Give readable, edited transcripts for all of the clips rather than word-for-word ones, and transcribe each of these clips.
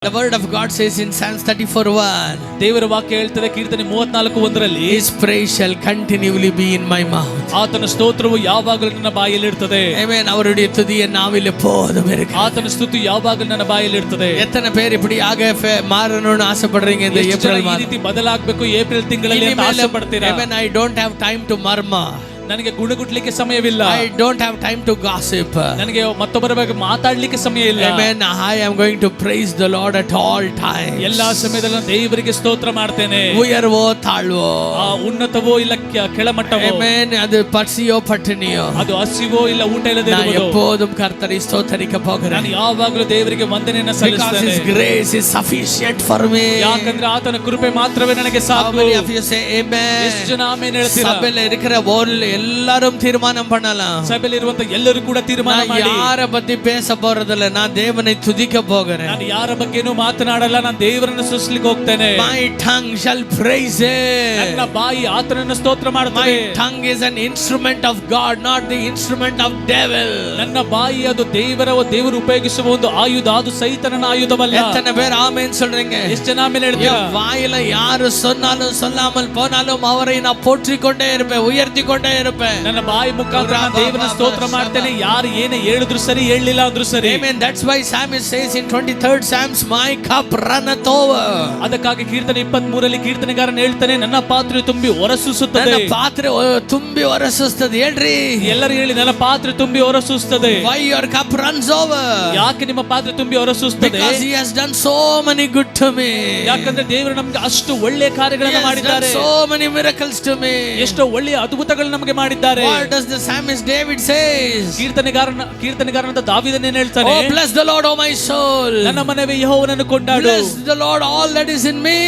The word of God says in Psalms 34:1, ದೇವರ ವಾಕ್ಯ ಹೇಳ್ತದೆ ಕೀರ್ತನೆ 34:1ರಲ್ಲಿ, His praise shall continually be in my mouth. ಆತನ ಸ್ತೋತ್ರವು ಯಾವಾಗಲೂ ನನ್ನ ಬಾಯಲ್ಲಿ ಇರ್ತದೆ. Amen. அவருடைய துதியை நாவில் எப்போதும் இருக்கு. ಆತನ ಸ್ತುತಿ ಯಾವಾಗಲೂ ನನ್ನ ಬಾಯಲ್ಲಿ ಇರ್ತದೆ. எத்தனை பேர் இப்படியாக மாறணும்னு ஆசைப்படுறீங்க இந்த ஏப்ரல் ಮಾಸ? ಈ ರೀತಿ ಬದಲಾಗಬೇಕು ಏಪ್ರಿಲ್ ತಿಂಗಳಲ್ಲಿ ಅಂತ ಆಸೆ ಪಡ್ತೀರಾ? Amen. I don't have time to murmur. ನನಗೆ ಗುಣಗುಟ್ಲಿಕ್ಕೆ ಸಮಯವಿಲ್ಲ. I don't have time to gossip. ನನಗೆ ಮತ್ತೊಬ್ಬರ ಬಗ್ಗೆ ಮಾತಾಡ್ಲಿಕ್ಕೆ ಸಮಯ ಇಲ್ಲ. Amen. I am going to praise the Lord at all times. ಎಲ್ಲಾ ಸಮಯದಲ್ಲೂ ದೇವರಿಗೆ ಸ್ತೋತ್ರ ಮಾಡ್ತೇನೆ. ಉಯರ್ವೋ ತಾಳ್ವೋ, ಉನ್ನತವೋ ಇಲ್ಲ ಕೆಳಮಟ್ಟವೋ, Amen. ಅದು ಪಸಿಯೋ ಪಟ್ಟಣಿಯೋ, ಅದು ಹಸಿವೋ ಇಲ್ಲ ಊಟ ಇಲ್ಲದೆ ನಾನು எப்போதும் கர்த்தரை ஸ்தோத்தரிக்க போகிறேன். ನಾನು ಯಾವಾಗಲೂ ದೇವರಿಗೆ ವಂದನೆಯನ್ನು ಸಲ್ಲಿಸ್ತೇನೆ. Because His grace is sufficient for me. ಯಾಕಂದ್ರೆ ಆತನ ಕೃಪೆ ಮಾತ್ರವೇ ನನಗೆ ಸಾಕು. How many of you say amen? ಎಷ್ಟು ಜನ ಆಮೆನ್ ಹೇಳ್ತೀರಾ? ಸಭೆಯಲ್ಲಿ இருக்கிற எல்லாரும் தீர்மானம் பண்ணலாம். ಸಭೆಯಲ್ಲಿ ಇರುವಂತ ಎಲ್ಲರೂ ಕೂಡ ತೀರ್ಮಾನ ಮಾಡಿ, ಯಾರ ಬಗ್ಗೆ பேச போறதில்ல, நான் தேவனை துதிக்க போகிறேன். ನಾನು ಯಾರ ಬಗ್ಗೆನೂ ಮಾತನಾಡಲ್ಲ, ನಾನು ದೇವರನ್ನು ಸ್ತುತಿಸಲಿಕ್ಕೆ ಹೋಗ್ತೇನೆ. My tongue shall praise Him. ನನ್ನ ಬಾಯಿ ಆತನನ್ನು ಸ್ತೋತ್ರ ಮಾಡುತ್ತದೆ. My tongue is an instrument of God, not the instrument of devil. ನನ್ನ ಬಾಯಿ ಅದು ದೇವರು ಉಪಯೋಗಿಸುವ ಒಂದು ಆಯುಧ, ಅದು ಸೈತಾನನ ಆಯುಧವಲ್ಲ. எத்தனை பேர் ஆமென் சொல்றீங்க? ಎಷ್ಟು ಜನ ಆಮೆನ್ ಹೇಳ್ತೀರಾ? வாயில யாரு சொன்னாலும் சொல்லாமல் போனாலும் அவரை நான் போற்றிக் கொண்டே இருப்பேன், உயர்த்தி கொண்டே இருப்பேன். ನನ್ನ ಬಾಯಿ ಮುಖಾಂತರ ನಾನು ದೇವರನ್ನ ಸ್ತೋತ್ರ ಮಾಡ್ತೇನೆ. ಯಾರು ಏನೇ ಹೇಳಿದ್ರು ಸರಿ, ಹೇಳಿಲ್ಲ ಅಂದ್ರು ಸರಿ. Amen. That's why Psalmist says in 23rd Psalms, my cup runneth over. ಅದಕ್ಕಾಗಿ ಕೀರ್ತನೆ 23ರಲ್ಲಿ ಕೀರ್ತನೆಗಾರನು ಹೇಳ್ತಾನೆ, ನನ್ನ ಪಾತ್ರೆ ತುಂಬಿ ಹೊರಸೂಸುತ್ತದೆ. ನನ್ನ ಪಾತ್ರೆ ತುಂಬಿ ಹೊರಸೂಸುತ್ತದೆ. ಹೇಳ್ರಿ ಎಲ್ಲರೂ ಹೇಳಿ, ನನ್ನ ಪಾತ್ರೆ ತುಂಬಿ ಹೊರಸೂಸುತ್ತದೆ. Why your cup runs over? ಯಾಕೆ ನಿಮ್ಮ ಪಾತ್ರೆ ತುಂಬಿ ಹೊರಸೂಸುತ್ತದೆ? Because He has done so many good to me. ಯಾಕಂದ್ರೆ ದೇವರು ನಮಗೆ ಅಷ್ಟು ಒಳ್ಳೆಯ ಕಾರ್ಯಗಳನ್ನು ಮಾಡಿದ್ದಾರೆ. So many miracles to me. ಎಷ್ಟೋ ಒಳ್ಳೆಯ ಅದ್ಭುತಗಳನ್ನು ನಮಗೆ ಮಾಡಿದ್ದಾರೆ. What does the psalmist David says? ಕೀರ್ತನೆಗಾರನಾದ ದಾವೀದನು ಹೇಳ್ತಾನೆ, Oh bless the Lord, O my soul. ನನ್ನ ಮನವೇ ಯೆಹೋವನನ್ನು ಕೊಂಡಾಡು. Bless the Lord all that is in me.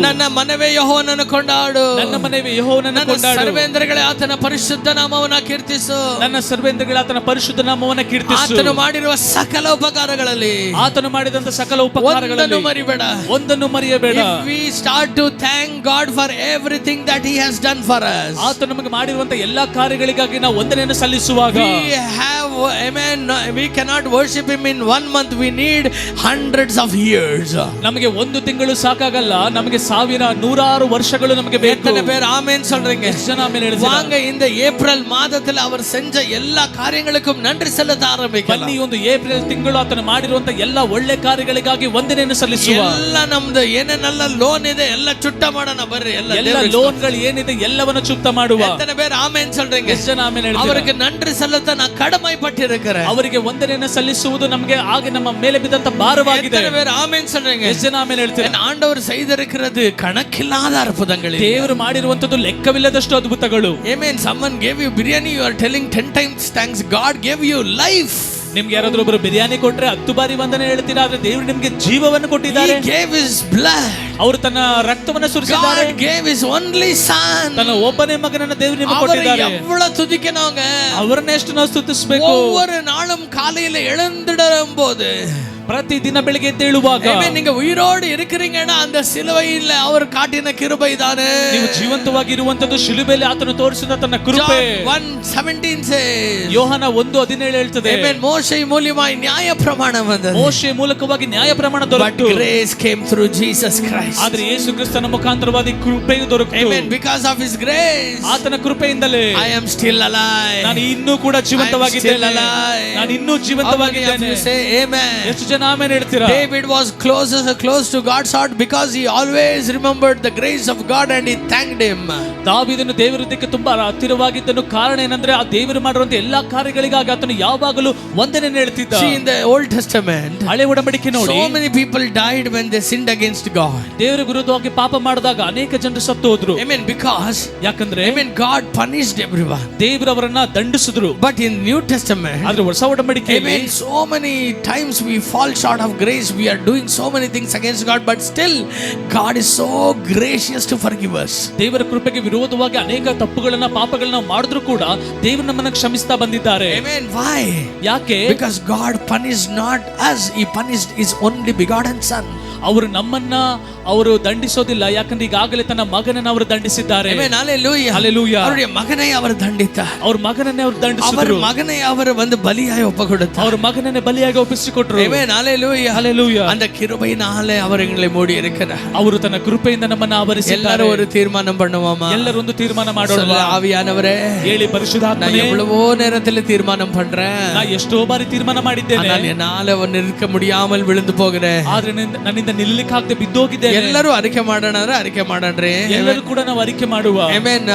ನನ್ನ ಮನವೇ ಯೆಹೋವನನ್ನು ಕೊಂಡಾಡು. ನನ್ನ ಮನವೇ ಯೆಹೋವನನ್ನು ಕೊಂಡಾಡು. ಸರ್ವೇಂದ್ರಗಳೇ ಆತನ ಪರಿಶುದ್ಧ ನಾಮವನ್ನು ಕೀರ್ತಿಸು. ನನ್ನ ಸರ್ವೇಂದ್ರಗಳೇ ಆತನ ಪರಿಶುದ್ಧ ನಾಮವನ್ನು ಕೀರ್ತಿಸು. ಆತನು ಮಾಡಿರುವ ಸಕಲ ಉಪಕಾರಗಳಲ್ಲಿ, ಆತನು ಮಾಡಿದಂತ ಸಕಲ ಉಪಕಾರಗಳಲ್ಲಿ ಮರಿಬೇಡ, ಒಂದನ್ನು ಮರೆಯಬೇಡ. If we start to thank God for everything that He has done for us, ಆತನು ನಮಗೆ ಮಾಡಿರುವಂತ ಎಲ್ಲಾ ಕಾರ್ಯಗಳಿಗಾಗಿ ನಾವು ವಂದನೆಯನ್ನು ಸಲ್ಲಿಸುವಾಗ, we cannot worship Him in 1 month. We need hundreds of years. ನಮಗೆ ಒಂದು ತಿಂಗಳು ಸಾಕಾಗಲ್ಲ, ನಮಗೆ ಸಾವಿರ ನೂರಾರು ವರ್ಷಗಳು ನಮಗೆ ಬೇಕು. எத்தனை பேர் ஆமென் சொல்றீங்க? ಎಷ್ಟು ಜನ ಆಮೆನ್ ಹೇಳ್ತೀರಾ? வாங்க இந்த ஏப்ரல் மாதத்தில் அவர் செஞ்ச எல்லா காரியங்களுக்கும் நன்றி செலுத்த ஆரம்பிக்கலாம். ಬನ್ನಿ, ಒಂದು ಏಪ್ರಿಲ್ ತಿಂಗಳು ಆತನು ಮಾಡಿರುವಂತ ಎಲ್ಲಾ ಒಳ್ಳೆ ಕಾರ್ಯಗಳಿಗಾಗಿ ವಂದನೆಯನ್ನು ಸಲ್ಲಿಸುವ. ಎಲ್ಲ ನಮ್ದು ಏನೇನೆಲ್ಲ ಲೋನ್ ಇದೆ ಎಲ್ಲ ಚುಟ್ಟ ಮಾಡೋಣ ಬರ್ರಿ. ಎಲ್ಲ ಲೋನ್ಗಳು ಏನಿದೆ ಎಲ್ಲವನ್ನ ಚುಕ್ತ ಮಾಡುವ. எத்தனை பேர் ஆமென் சொல்றீங்க? ಎಷ್ಟು ಜನ ಆಮೆನ್ ಹೇಳ್ತೀರಾ? அவருக்கு நன்றி செலுத்த நான் கடமைப்பட்டிருக்கிறேன். ಅವರಿಗೆ ವಂದನೆಯನ್ನು ಸಲ್ಲಿಸುವುದು ನಮಗೆ ಆಗ ನಮ್ಮ ಮೇಲೆ ಬಿದ್ದಂತ ಭಾರವಾಗಿದೆ. எத்தனை பேர் ஆமென் சொல்றீங்க? ಎಷ್ಟು ಜನ ಆಮೆನ್ ಹೇಳ್ತೀರಾ? ஆண்டவர் செய்திருக்கிறது கணக்கில்லாத அற்புதங்கள். ದೇವರು ಮಾಡಿರುವಂತದ್ದು ಲೆಕ್ಕವಿಲ್ಲದಷ್ಟು ಅದ್ಭುತಗಳು. Amen. Someone gave you biryani, you are telling 10 times thanks. God gave you life. ನಿಮ್ಗೆ ಯಾರಾದ್ರೂ ಒಬ್ಬರು ಬಿರಿಯಾನಿ ಕೊಟ್ರೆ 10 ಬಾರಿ ವಂದನೆ ಹೇಳ್ತೀರಾ, ಆದ್ರೆ ದೇವರು ನಿಮ್ಗೆ ಜೀವವನ್ನು ಕೊಟ್ಟಿದ್ದಾರೆ. He gave His blood. ಅವರು ತನ್ನ ರಕ್ತವನ್ನು ಸುರಿಸಿದ್ದಾರೆ. God gave His only son. ತನ್ನ ಒಬ್ಬನೇ ಮಗನನ್ನು ದೇವರು ನಿಮಗೆ ಕೊಟ್ಟಿದ್ದಾರೆ. எவ்வளவு துதிக்கணுங்க, ಅವರನ್ನ ಎಷ್ಟು ನಾವು ಸ್ತುತಿಸಬೇಕು. ஒவ்வொரு நாளும் காலையில எழுந்திடும்போது, ಪ್ರತಿ ದಿನ ಬೆಳಿಗ್ಗೆ ಎದ್ದೇಳುವಾಗ, நீங்க உயிரோடு இருக்கிறீங்கன்னா அந்த சிலுவையில் அவர் காட்டின கிருபை தானே. ನೀವು ಜೀವಂತವಾಗಿ ಇರುವಂತದ್ದು ಶಿಲುಬೆಯಲ್ಲಿ ಆತನು ತೋರಿಸಿದ ತನ್ನ ಕೃಪೆ. 1:17 says, ಯೋಹನ 1:17 ಹೇಳ್ತದೆ, Amen. ಮೋಶೆ ಮೂಲಕವಾಗಿ ನ್ಯಾಯ ಪ್ರಮಾಣ ಬಂದದ್ದು. ಮೋಶೆ ಮೂಲಕವಾಗಿ ನ್ಯಾಯ ಪ್ರಮಾಣ ದೊರಕಿತು. But grace came through Jesus Christ. ಆದ್ರೆ ಯೇಸು ಕ್ರಿಸ್ತನ ಮುಖಾಂತರವಾಗಿ ಕೃಪೆಯು ದೊರಕಿತು. Amen. Because of His grace, ಆತನ ಕೃಪೆಯಿಂದಲೇ I am still alive. ನಾನು ಇನ್ನೂ ಕೂಡ ಜೀವಂತವಾಗಿದ್ದೇನೆ. ನಾನು ಇನ್ನೂ ಜೀವಂತವಾಗಿದ್ದೇನೆ. Say amen. ಎಷ್ಟು ಜನ ಆಮೆನ್ ಹೇಳ್ತೀರಾ? David was close to God's heart because he always remembered the grace of God and he thanked Him. ದಾವೀದನು ದೇವರೊಂದಿಗೆ ತುಂಬಾ ಹತ್ತಿರವಾಗಿದ್ದನು. ಕಾರಣ ಏನಂದ್ರೆ ಆ ದೇವರು ಮಾಡುವಂತ ಎಲ್ಲಾ ಕಾರ್ಯಗಳಿಗಾಗಿ ಆತನು ಯಾವಾಗಲೂ ವಂದನೆಯನ್ನು ಹೇಳ್ತಿದ್ದ. See, in the Old Testament, ಹಳೆ ಒಡಂಬಡಿಕೆ ನೋಡಿ, so many people died when they sinned against God. ದೇವರ ವಿರುದ್ಧವಾಗಿ ಪಾಪ ಮಾಡಿದಾಗ ಅನೇಕ ಜನರು ಸತ್ತು ಹೋದ್ರು. Amen. Because, ಯಾಕಂದ್ರೆ Amen, God punished everyone. ದೇವರು ಅವರನ್ನ ದಂಡಿಸಿದ್ರು. But in New Testament, ಆದ್ರೆ ಹೊಸ ಒಡಂಬಡಿಕೆಯಲ್ಲಿ, Amen, so many times we fall short of grace. We are doing so many things against God, but still God is so gracious to forgive us. ದೇವರ ಕೃಪೆಗೆ ವಿರೋಧವಾಗಿ ಅನೇಕ ತಪ್ಪುಗಳನ್ನ ಪಾಪಗಳನ್ನ ಮಾಡಿದ್ರು ಕೂಡ ದೇವರು ನಮ್ಮನ್ನ ಕ್ಷಮಿಸ್ತಾ ಬಂದಿದ್ದಾರೆ. Amen. Why? ಯಾಕೆ? Because God punished not us, He punished His only begotten Son. ಅವರು ನಮ್ಮನ್ನ ಅವರು ದಂಡಿಸೋದಿಲ್ಲ, ಯಾಕಂದ್ರೆ ಈಗಾಗಲೇ ತನ್ನ ಮಗನನ್ನು ಅವರು ದಂಡಿಸಿದ್ದಾರೆ. Amen. Hallelujah. Hallelujah. ಅವರ ಮಗನೇ ಅವರು ದಂಡಿತ. ಅವ್ರ ಮಗನನ್ನೇ ಅವರು ದಂಡಿಸಿದ್ರು. ಅವರ ಮಗನೇ ಅವರು ಒಂದು ಬಲಿಯಾಗಿ ಒಪ್ಪಕೊಡುತ್ತಾರೆ. ಅವ್ರ ಮಗನನ್ನೇ ಬಲಿಯಾಗಿ ಒಪ್ಪಿಸಿಕೊಟ್ರು. Amen. hallelujah. Hallelujah. அந்த கிருபையினாலே அவர் எங்களை மூடி இருக்கிறார். ಅವರು ತನ್ನ ಕೃಪೆಯಿಂದ ನಮ್ಮನ್ನು ಆವರಿಸಿದ್ದಾರೆ. ಎಲ್ಲರೂ ஒரு தீர்மானம் பண்ணுவோமா? ಎಲ್ಲರೂ ಒಂದು ತೀರ್ಮಾನ ಮಾಡೋಣ. ஆவியானவரே ಹೇಳಿ ಪರಿಶುದ್ಧಾತ್ಮನೇ, நான் எவ்வளவோ நேரத்தில் தீர்மானம் பண்றேன். ನಾನು ಎಷ್ಟೋ ಬಾರಿ ತೀರ್ಮಾನ ಮಾಡಿದ್ದೇನೆ. நான் என்னால நிற்க முடியாமல் விழுந்து போகிறேன். ಆದ್ರೆ ನನ್ನಿಂದ ನಿಲ್ಲಲಿಕ್ಕೆ ಆಗದೆ ಬಿದ್ದೋಗಿದ್ದೇನೆ. ಎಲ್ಲರೂ ಅರಿಕೆ ಮಾಡೋಣ ಅರಿಕೆ ಮಾಡ್ರಿ. ಎಲ್ಲರೂ ಕೂಡ ನಾವು ಅರಿಕೆ ಮಾಡುವ. ಆಮೆನ್.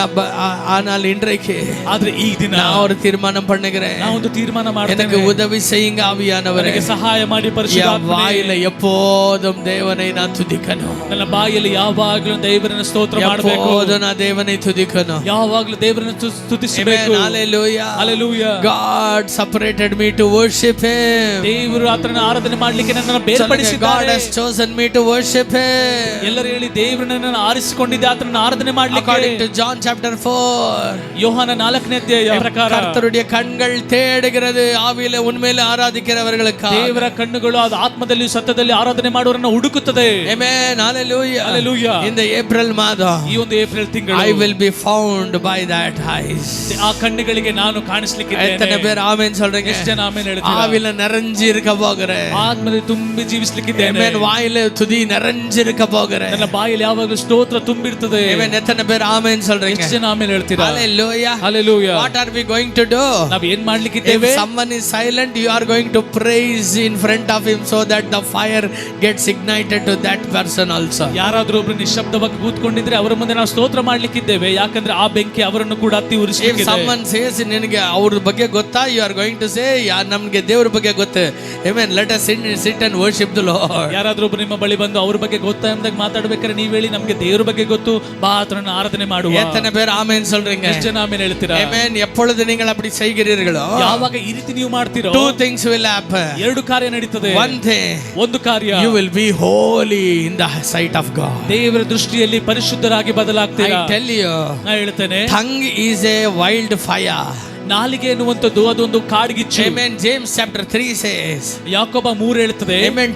ஆனால் இன்றைக்கு ಆದ್ರೆ ಈ ದಿನ நான் ஒரு தீர்மானம் பண்ணுகிறேன். ನಾನು ಒಂದು ತೀರ್ಮಾನ ಮಾಡ್ತೇನೆ. எனக்கு உதவி செய்யுங்க ஆவியானவரே. ನನಗೆ ಸಹಾಯ ಮಾಡಿ ಪರಿಶುದ್ಧಾತ್ಮನೇ. வாயில எப்போதும் தேவனை நான் துதிக்கணும். ನನ್ನ ಬಾಯಲ್ಲಿ ಯಾವಾಗಲೂ ದೇವರನ್ನು ಸ್ತೋತ್ರ ಮಾಡಬೇಕು. எப்போதும் நான் தேவனை துதிக்கணும். ಯಾವಾಗಲೂ ದೇವರನ್ನು ಸ್ತುತಿಸಬೇಕು. Hallelujah. Hallelujah. God separated me to worship him. ದೇವರು ಆತನನ್ನು ಆರಾಧನೆ ಮಾಡಲಿಕ್ಕೆ ನನ್ನನ್ನು God ಬೇರ್ಪಡಿಸಿದ್ದಾರೆ. has chosen me to worship him. ಎಲ್ಲರೂ ಹೇಳಿ, ದೇವರು ನನ್ನನ್ನು ಆರಿಸಿಕೊಂಡಿದ್ದೆ ಆತನನ್ನು ಆರಾಧನೆ ಮಾಡಲಿಕ್ಕೆ. According to John chapter 4. ಯೋಹಾನ 4ನೇ ಅಧ್ಯಾಯ ಪ್ರಕಾರ கர்த்தருடைய கண்கள் தேடுகிறது ஆவியிலே உண்மையிலே ஆராதிக்கிறவர்களுக்கு. ದೇವರ ಕಣ್ಣುಗಳು ಅದು ಆತ್ಮದಲ್ಲಿ ಸತ್ಯದಲ್ಲಿ ಆರಾಧನೆ ಮಾಡುವವರನ್ನು ಹುಡುಕುತ್ತದೆ. Amen. Hallelujah. Hallelujah. In the April ಮಾದ, ಈ ಒಂದು ಏಪ್ರಿಲ್ ತಿಂಗಳು, I will be found by that eyes. ಆ ಕಣ್ಣುಗಳಿಗೆ ನಾನು ಕಾಣಿಸಲಿಕ್ಕಿದ್ದೇನೆ. எத்தனை பேர் ஆமென் சொல்றீங்க? ಎಷ್ಟು ಜನ ಆಮೆನ್ ಹೇಳ್ತೀರಾ? ஆவியில நிறைஞ்சு இருக்க போகிறேன். ಆತ್ಮದಲ್ಲಿ ತುಂಬಿ ಜೀವಿಸಲಿಕ್ಕಿದ್ದೇನೆ. Amen. வாயில துதி நிறைஞ்சு இருக்க போகிறேன். ನನ್ನ ಬಾಯಲ್ಲಿ ಯಾವಾಗಲೂ ಸ್ತೋತ್ರ ತುಂಬಿರ್ತದೆ. Amen. ಎತ್ತನೆ பேர் ಆಮೆನ್ சொல்றீங்க? ಎಷ್ಟು ಜನ ಆಮೆನ್ ಹೇಳ್ತೀರಾ? Hallelujah. Hallelujah. What are we going to do? ನಾವು ಏನ್ ಮಾಡ್ಲಿಕ್ಕಿದ್ದೇವೆ? If someone is silent, you are going to praise in front of him so that the fire gets ignited to that person also. ಯಾರಾದ್ರೂ ಒಬ್ರು ನಿಶ್ಶಬ್ದವಾಗಿ ಕೂತ್ಕೊಂಡಿದ್ರೆ ಅವರ ಮುಂದೆ ನಾವು ಸ್ತೋತ್ರ ಮಾಡ್ಲಿಕ್ಕಿದ್ದೇವೆ. ಯಾಕಂದ್ರೆ ಆ ಬೆಂಕಿ ಅವರನ್ನು ಕೂಡ ಹತ್ತಿ If ಉರಿಸಲಿಕ್ಕಿದೆ. someone says ನಿನಗೆ ಅವ್ರ ಬಗ್ಗೆ ಗೊತ್ತಾ, you are going to say ನಮಗೆ ದೇವರ ಬಗ್ಗೆ ಗೊತ್ತು. Amen. Let us sit and worship the Lord. ಯಾರಾದ್ರೂ ಒಬ್ರು ನಿಮ್ಮ ಬಳಿ ಬಂದು ಅವ್ರ ಬಗ್ಗೆ ಗೊತ್ತಾ ಎಂದಾಗ ಮಾತಾಡ್ಬೇಕಾದ್ರೆ ನೀವ್ ಹೇಳಿ, ನಮ್ಗೆ ದೇವರ ಬಗ್ಗೆ ಗೊತ್ತು, ಬಾ ಆತನನ್ನು ಆರಾಧನೆ ಮಾಡುವ. எத்தனை பேர் ஆமென் சொல்றீங்க? ಎಷ್ಟು ಜನ ಆಮೆನ್ ಹೇಳ್ತೀರಾ? Amen. எப்பொழுது நீங்கள் அப்படி செய்கிறீர்களோ, ಯಾವಾಗ ಈ ರೀತಿ ನೀವು ಮಾಡ್ತೀರೋ, two things will happen. ಎರಡು ಕಾರ್ಯ ನಡೀತದೆ. One thing, ಒಂದು ಕಾರ್ಯ, you will be holy in the sight of God. ದೇವರ ದೃಷ್ಟಿಯಲ್ಲಿ ಪರಿಶುದ್ಧರಾಗಿ ಬದಲಾಗ್ತೀರಾ. I tell you, ನಾ ಹೇಳ್ತೇನೆ, tongue is a wild fire. ನಾಲಿಗೆ ಎನ್ನುವಂಥದ್ದು ಅದೊಂದು ಕಾಡ್ಗಿಚ್ಚು. Amen. James chapter 3 says, ಯಾಕೋಬ 3 ಹೇಳ್ತದೆ, Amen.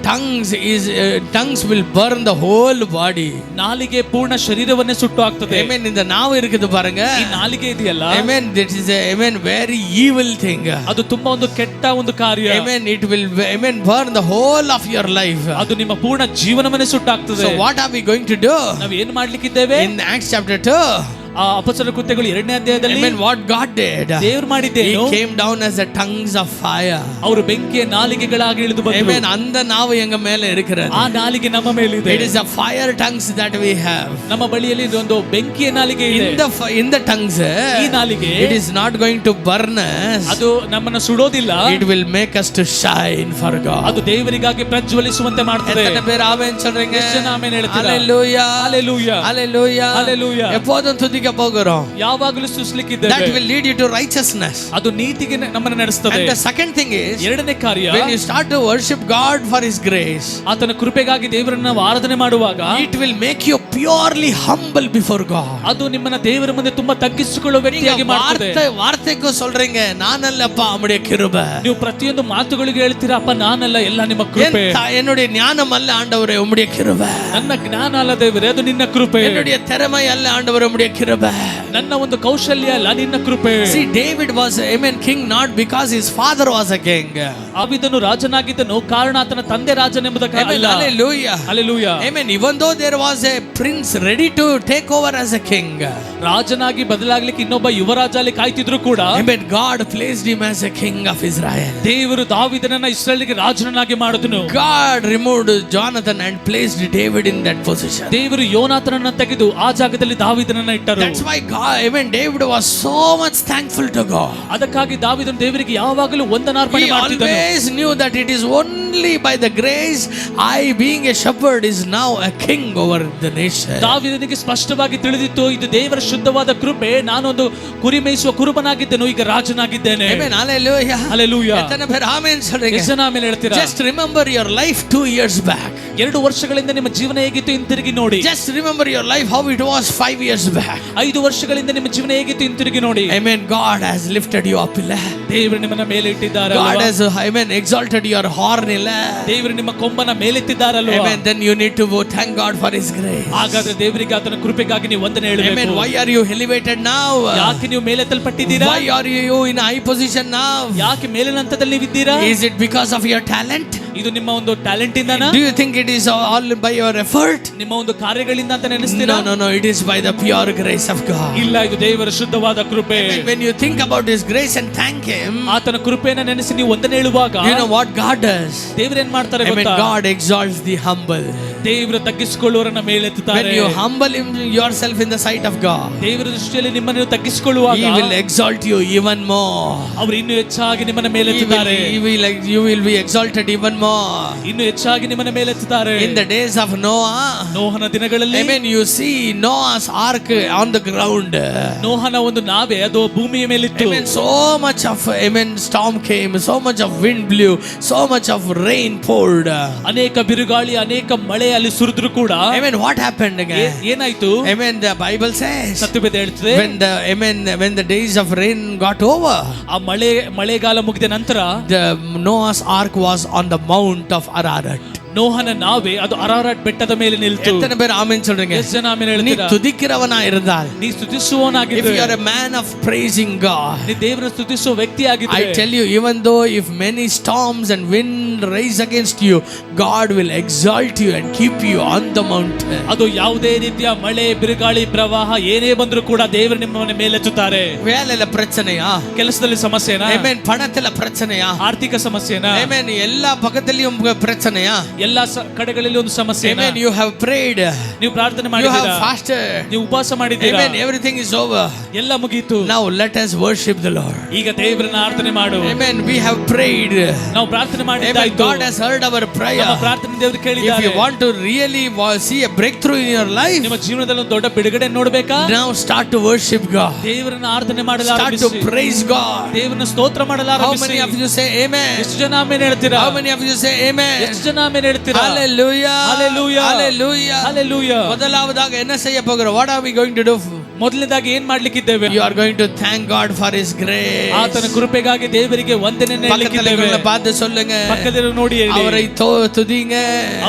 Tongues will burn the whole body. ನಾಲಿಗೆ ಪೂರ್ಣ ಶರೀರವನ್ನೇ ಸುಟ್ಟು ಹಾಕ್ತದೆ. Amen. இந்த நாவு இருக்குது பாருங்க. ಈ ನಾಲಿಗೆ ಇದೆಯಲ್ಲ, Amen. That is a very evil thing. ಅದು ತುಂಬಾ ಒಂದು ಕೆಟ್ಟ ಒಂದು ಕಾರ್ಯ. Amen. It will burn the whole of your life. ಅದು ನಿಮ್ಮ ಪೂರ್ಣ ಜೀವನವನ್ನೇ ಸುಟ್ಟು ಹಾಕ್ತದೆ. So what are we going to do? ನಾವು ಏನು ಮಾಡ್ಲಿಕ್ಕಿದ್ದೇವೆ? In Acts chapter 2, ಆ ಅಪೊಸ್ತಲರ ಕೃತ್ಯಗಳು 2ನೇ ಅಧ್ಯಾಯದಲ್ಲಿ Amen. What God did, ದೇವರು ಮಾಡಿದ್ದೇನು? He came down as a tongues of fire. ಅವರು ಬೆಂಕಿಯ ನಾಲಿಗೆಗಳಾಗಿ ಇಳಿದು ಬಂದರು. Amen. அந்த நாவு எங்க மேல இருக்கிறது. ಆ ನಾಲಿಗೆ ನಮ್ಮ ಮೇಲೆ ಇದೆ. It is a fire tongues that we have. ನಮ್ಮ ಬಳಿಯಲ್ಲಿ ಒಂದು ಬೆಂಕಿಯ ನಾಲಿಗೆ ಇದೆ. In the tongues, ಈ ನಾಲಿಗೆ, it is not going to burn us. ಅದು ನಮ್ಮನ್ನು ಸುಡೋದಿಲ್ಲ. It will make us to shine for God. ಅದು ದೇವರಿಗಾಗಿ ಪ್ರಜ್ವಲಿಸುವಂತೆ ಮಾಡ್ತದೆ. எத்தனை பேர் ஆமென் சொல்றீங்க? ಎಷ್ಟು ಜನ ಆಮೆನ್ ಹೇಳ್ತೀರಾ? Hallelujah. Hallelujah. Hallelujah. Hallelujah. எப்போதும் துதிக்க போகிறோம். ಯಾವಾಗಲೂ ಸ್ತುತಿಸಲಿಕ್ಕಿದ್ದೇವೆ. That will lead you to righteousness. ಅದು ನೀತಿಗೆ ನಮ್ಮನ್ನು ನಡೆಸುತ್ತದೆ. And the second thing is, ಎರಡನೇ ಕಾರ್ಯ, when you start to worship God for His grace, ಆತನ ಕೃಪೆಗಾಗಿ ದೇವರನ್ನು ನಾವು ಆರಾಧನೆ ಮಾಡುವಾಗ, it will make you purely humble before God. ಅದು ನಿಮ್ಮನ್ನ ದೇವರ ಮುಂದೆ ತುಂಬಾ ತಗ್ಗಿಸಿಕೊಳ್ಳುವ ವ್ಯಕ್ತಿಯಾಗಿ ಮಾಡ್ತದೆ. ವಾರ್ತೆಗೂ சொல்றீங்க, ನಾನಲ್ಲಪ್ಪ உம்முடைய கிருபை. ನೀವು ಪ್ರತಿಯೊಂದು ಮಾತುಗಳಿಗೆ ಹೇಳ್ತೀರಾ, ಅಪ್ಪ ನಾನಲ್ಲ, ಎಲ್ಲ ನಿಮ್ಮ ಕೃಪೆ. என்னுடைய ஞானம் அல்ல ஆண்டவரே, உம்முடைய கிருபை. ನನ್ನ ಜ್ಞಾನ ಅಲ್ಲ ದೇವರೇ, ಅದು ನಿನ್ನ ಕೃಪೆ. என்னுடைய திறமை அல்ல ஆண்டவரே, உம்முடைய கிருபை. ನನ್ನ ಒಂದು ಕೌಶಲ್ಯ ಅಲ್ಲ, ನಿನ್ನ ಕೃಪೆ. See, David was, amen, king not because his father was a king. ಆವಿದನು ರಾಜನಾಗಿದ್ದನು ಕಾರಣ ಆತನ ತಂದೆ ರಾಜನೆಂಬುದಕ್ಕೆ ಅಲ್ಲ. Hallelujah. Hallelujah. Amen. Even though there was a prince ready to take over as a king, ರಾಜನಾಗಿ ಬದಲಾಗ್ಲಿಕ್ಕೆ ಇನ್ನೊಬ್ಬ ಯುವರಾಜ ಅಲ್ಲಿ ಕಾಯ್ತಿದ್ರು ಕೂಡ, amen, God placed him as a king of Israel. ದೇವರು ದಾವೀದನನ್ನ ಇಸ್ರಾಯೇಲಿಗೆ ರಾಜನನ್ನಾಗಿ ಮಾಡಿದನು. God removed Jonathan and placed David in that position. ದೇವರು ಯೋನಾತನನ್ನ ತೆಗೆದು ಆ ಜಾಗದಲ್ಲಿ ದಾವೀದನನ್ನ ಇಟ್ಟರು. That's why God, amen, David was so much thankful to God. ಅದಕ್ಕಾಗಿ ದಾವೀದನು ದೇವರಿಗೆ ಯಾವಾಗಲೂ ವಂದನಾರ್ಪಣೆ He ಮಾಡ್ತಿದ್ದನು. always knew that it is only by the grace I, being a shepherd, is now a king over the nation. ದಾವೀದನಿಗೆ ಸ್ಪಷ್ಟವಾಗಿ ತಿಳಿದಿತ್ತು, ಇದು ದೇವರ ಶುದ್ಧವಾದ ಕೃಪೆ, ನಾನೊಂದು ಕುರಿ ಮೇಯಿಸುವ ಕುರುಬನಾಗಿದ್ದೆನು, ಈಗ ರಾಜನಾಗಿದ್ದೇನೆ. Amen. Hallelujah. Hallelujah. ಎತ್ತನೆ ಬೇರೆ ಆಮೆನ್ சொல்றீங்க? ಎಷ್ಟು ಜನ ಆಮೆನ್ ಹೇಳ್ತೀರಾ? Just remember your life 2 years back. 2 ವರ್ಷಗಳಿಂದ ನಿಮ್ಮ ಜೀವನ ಹೇಗಿತ್ತು ಹಿಂತಿರುಗಿ ನೋಡಿ. Just remember your life how it was 5 years back. 5 ವರ್ಷಗಳಿಂದ ನಿಮ್ಮ ಜೀವನ ಹೇಗಿತ್ತು ಹಿಂತಿರುಗಿ ನೋಡಿ. Amen. God has lifted you up. ದೇವರು ನಿಮ್ಮನ್ನ ಮೇಲೆ ಇಟ್ಟಿದ್ದಾರೆ. God has, amen, exalted your horn. ದೇವರು ನಿಮ್ಮ ಕೊಂಬನ ಮೇಲೆತ್ತಿದ್ದಾರಲ್ವಾ. Amen. Then you need to thank God for His grace. ಹಾಗಾದ್ರೆ ದೇವರಿಗೆ ಆತನ ಕೃಪೆಗಾಗಿ ನೀವು ವಂದನೆ ಹೇಳಬೇಕು. Amen. Why are you elevated now? ಯಾಕೆ ನೀವು ಮೇಲೆತ್ತಲ್ಪಟ್ಟಿದ್ದೀರಾ? Why are you in high position now? ಯಾಕೆ ಮೇಲಿನ ಹಂತದಲ್ಲಿ ನೀವಿದ್ದೀರಾ? Is it because of your talent? ಇದು ನಿಮ್ಮ ಒಂದು ಟ್ಯಾಲೆಂಟ್ ಇಂದನಾ? Do you think it is all by your effort? ನಿಮ್ಮ ಒಂದು ಕಾರ್ಯಗಳಿಂದ ಅಂತ ನೆನೆಸ್ತೀರಾ? No, it is by the pure grace of God. ಇಲ್ಲ, ಇದು ದೇವರ ಶುದ್ಧವಾದ ಕೃಪೆ. When you think about His grace and thank Him, ಆತನ ಕೃಪೆಯನ್ನು ನೆನೆಸಿ ನೀವು ವಂದನೆ ಹೇಳುವಾಗ, you know what God does? ದೇವರು ಏನ್ ಮಾಡ್ತಾರೆ Amen. ಗೊತ್ತಾ? God exalts the humble. ದೇವರು ತಗ್ಗಿಸಿಕೊಳ್ಳುವವರನ್ನ ಮೇಲೆತ್ತುತ್ತಾರೆ. When you humble yourself in the sight of God, ದೇವರ ದೃಷ್ಟಿಯಲ್ಲಿ ನಿಮ್ಮನ್ನು ತಗ್ಗಿಸಿಕೊಳ್ಳುವಾಗ He will exalt you even more. ಅವರು ಇನ್ನೂ ಹೆಚ್ಚಾಗಿ ನಿಮ್ಮನ್ನ ಮೇಲೆತ್ತುತ್ತಾರೆ. You will be exalted even more. ಇನ್ನೂ ಹೆಚ್ಚಾಗಿ ನಿಮ್ಮನ್ನ ಮೇಲೆತ್ತುತ್ತಾರೆ. In the days of Noah, ನೋಹನ ದಿನಗಳಲ್ಲಿ, Amen, you see Noah's ark on the ground. ನೋಹನ ಒಂದು ನಾವೆ ಅದು ಭೂಮಿಯ ಮೇಲಿತ್ತು. Amen. So much of storm came, so much of wind blew, so much of rain poured. ಅನೇಕ ಬಿರುಗಾಳಿ, ಅನೇಕ ಮಳೆ ಅಲ್ಲಿ ಸುರಿದ್ರು ಕೂಡ, Amen. What happened again? ಏನಾಯ್ತು? Amen. The Bible says, ಸತ್ಯವೇದ ಹೇಳ್ತದೆ, when the days of rain got over, ಆ ಮಳೆಗಾಲ ಮುಗಿದ ನಂತರ the Noah's ark was on the mount of Ararat. ನೋಹನ ನಾವೆ ಅದು ಅರಾರಟ್ ಬೆಟ್ಟದ ಮೇಲೆ ನಿಲ್ತು. எத்தனை பேர் ஆமென் சொல்றீங்க? ಎಷ್ಟು ಜನ ಆಮೆನ್ நீ ಹೇಳ್ತೀರಾ? துதிக்கிறவனா இருந்தால், ನೀ ಸ್ತುತಿಸುವವನಾಗಿದ್ದರೆ, if you are a man of praising God, ನೀ ದೇವರನ್ನು ಸ್ತುತಿಸುವ ವ್ಯಕ್ತಿಯಾಗಿದ್ದರೆ, I tell you, even though if many storms and wind rise against you, God will exalt you and keep you on the mountain. ಅದು ಯಾವುದೇ ರೀತಿಯ ಮಳೆ, ಬಿರುಗಾಳಿ, ಪ್ರವಾಹ ಏನೇ ಬಂದರೂ ಕೂಡ ದೇವರು ನಿಮ್ಮನ್ನ ಮೇಲೆತ್ತುತ್ತಾರೆ. வேலையில பிரச்சனையா? ಕೆಲಸದಲ್ಲಿ ಸಮಸ್ಯೆನಾ? Amen. பணத்துல பிரச்சனையா? ಆರ್ಥಿಕ ಸಮಸ್ಯೆನಾ? Amen. எல்லா பக்கத்துலயும் பிரச்சனையா? ಎಲ್ಲ ಕಡೆಗಳಲ್ಲಿ ಒಂದು ಸಮಸ್ಯೆ. Amen. You have prayed. ನೀವು ಪ್ರಾರ್ಥನೆ You ಮಾಡಿದ್ದೀರಾ? have fasted. ನೀವು ಉಪವಾಸ ಮಾಡಿದ್ದೀರಾ? Amen. Everything is over. ಎಲ್ಲ ಮುಗೀತು. Now let us worship the Lord. ಈಗ ದೇವರನ್ನ ಆರಾಧನೆ ಮಾಡು. Amen. We have prayed. ನಾವು ಪ್ರಾರ್ಥನೆ Amen. ಮಾಡಿದ್ದಾಯ್ತು. God has heard our prayer. ನಮ್ಮ ಪ್ರಾರ್ಥನೆ ದೇವರು ಕೇಳಿದ್ದಾರೆ. If you want to really see a breakthrough in your life, ನಿಮ್ಮ ಜೀವನದಲ್ಲಿ ಒಂದು ದೊಡ್ಡ ಬಿಡುಗಡೆ ನೋಡಬೇಕಾ? now start to worship God. ದೇವರನ್ನ ಆರಾಧನೆ ಮಾಡಲು Start ಆರಂಭಿಸಿ. to praise God. ದೇವರನ್ನ ಸ್ತೋತ್ರ ಮಾಡಲು How ಆರಂಭಿಸಿ. many of you say amen? ಎಷ್ಟು ಜನ ಆಮೆನ್ ಹೇಳ್ತೀರಾ? How many of you say amen? ಎಷ್ಟು ಜನ ಆಮೆನ್ ಹೇಳ್ತೀರಾ? Hallelujah. Hallelujah. Hallelujah. Hallelujah. ಮೊದಲಾವதாக என்ன செய்ய போகிறோம்? What are we going to do? ಮೊದಲನೇದಾಗಿ ಏನ್ ಮಾಡ್ಲಿಕ್ಕಿದ್ದೇವೆ? You are going to thank God for His grace. ಆತನ ಕೃಪೆಗಾಗಿ ದೇವರಿಗೆ ವಂದನೆ ಹೇಳಲಿಕ್ಕಿದ್ದೇವೆ. பார்த்து சொல்லுங்க, ಪಕ್ಕದಲ್ಲಿ ನೋಡಿ ಹೇಳಿ, அவரை துதிங்க,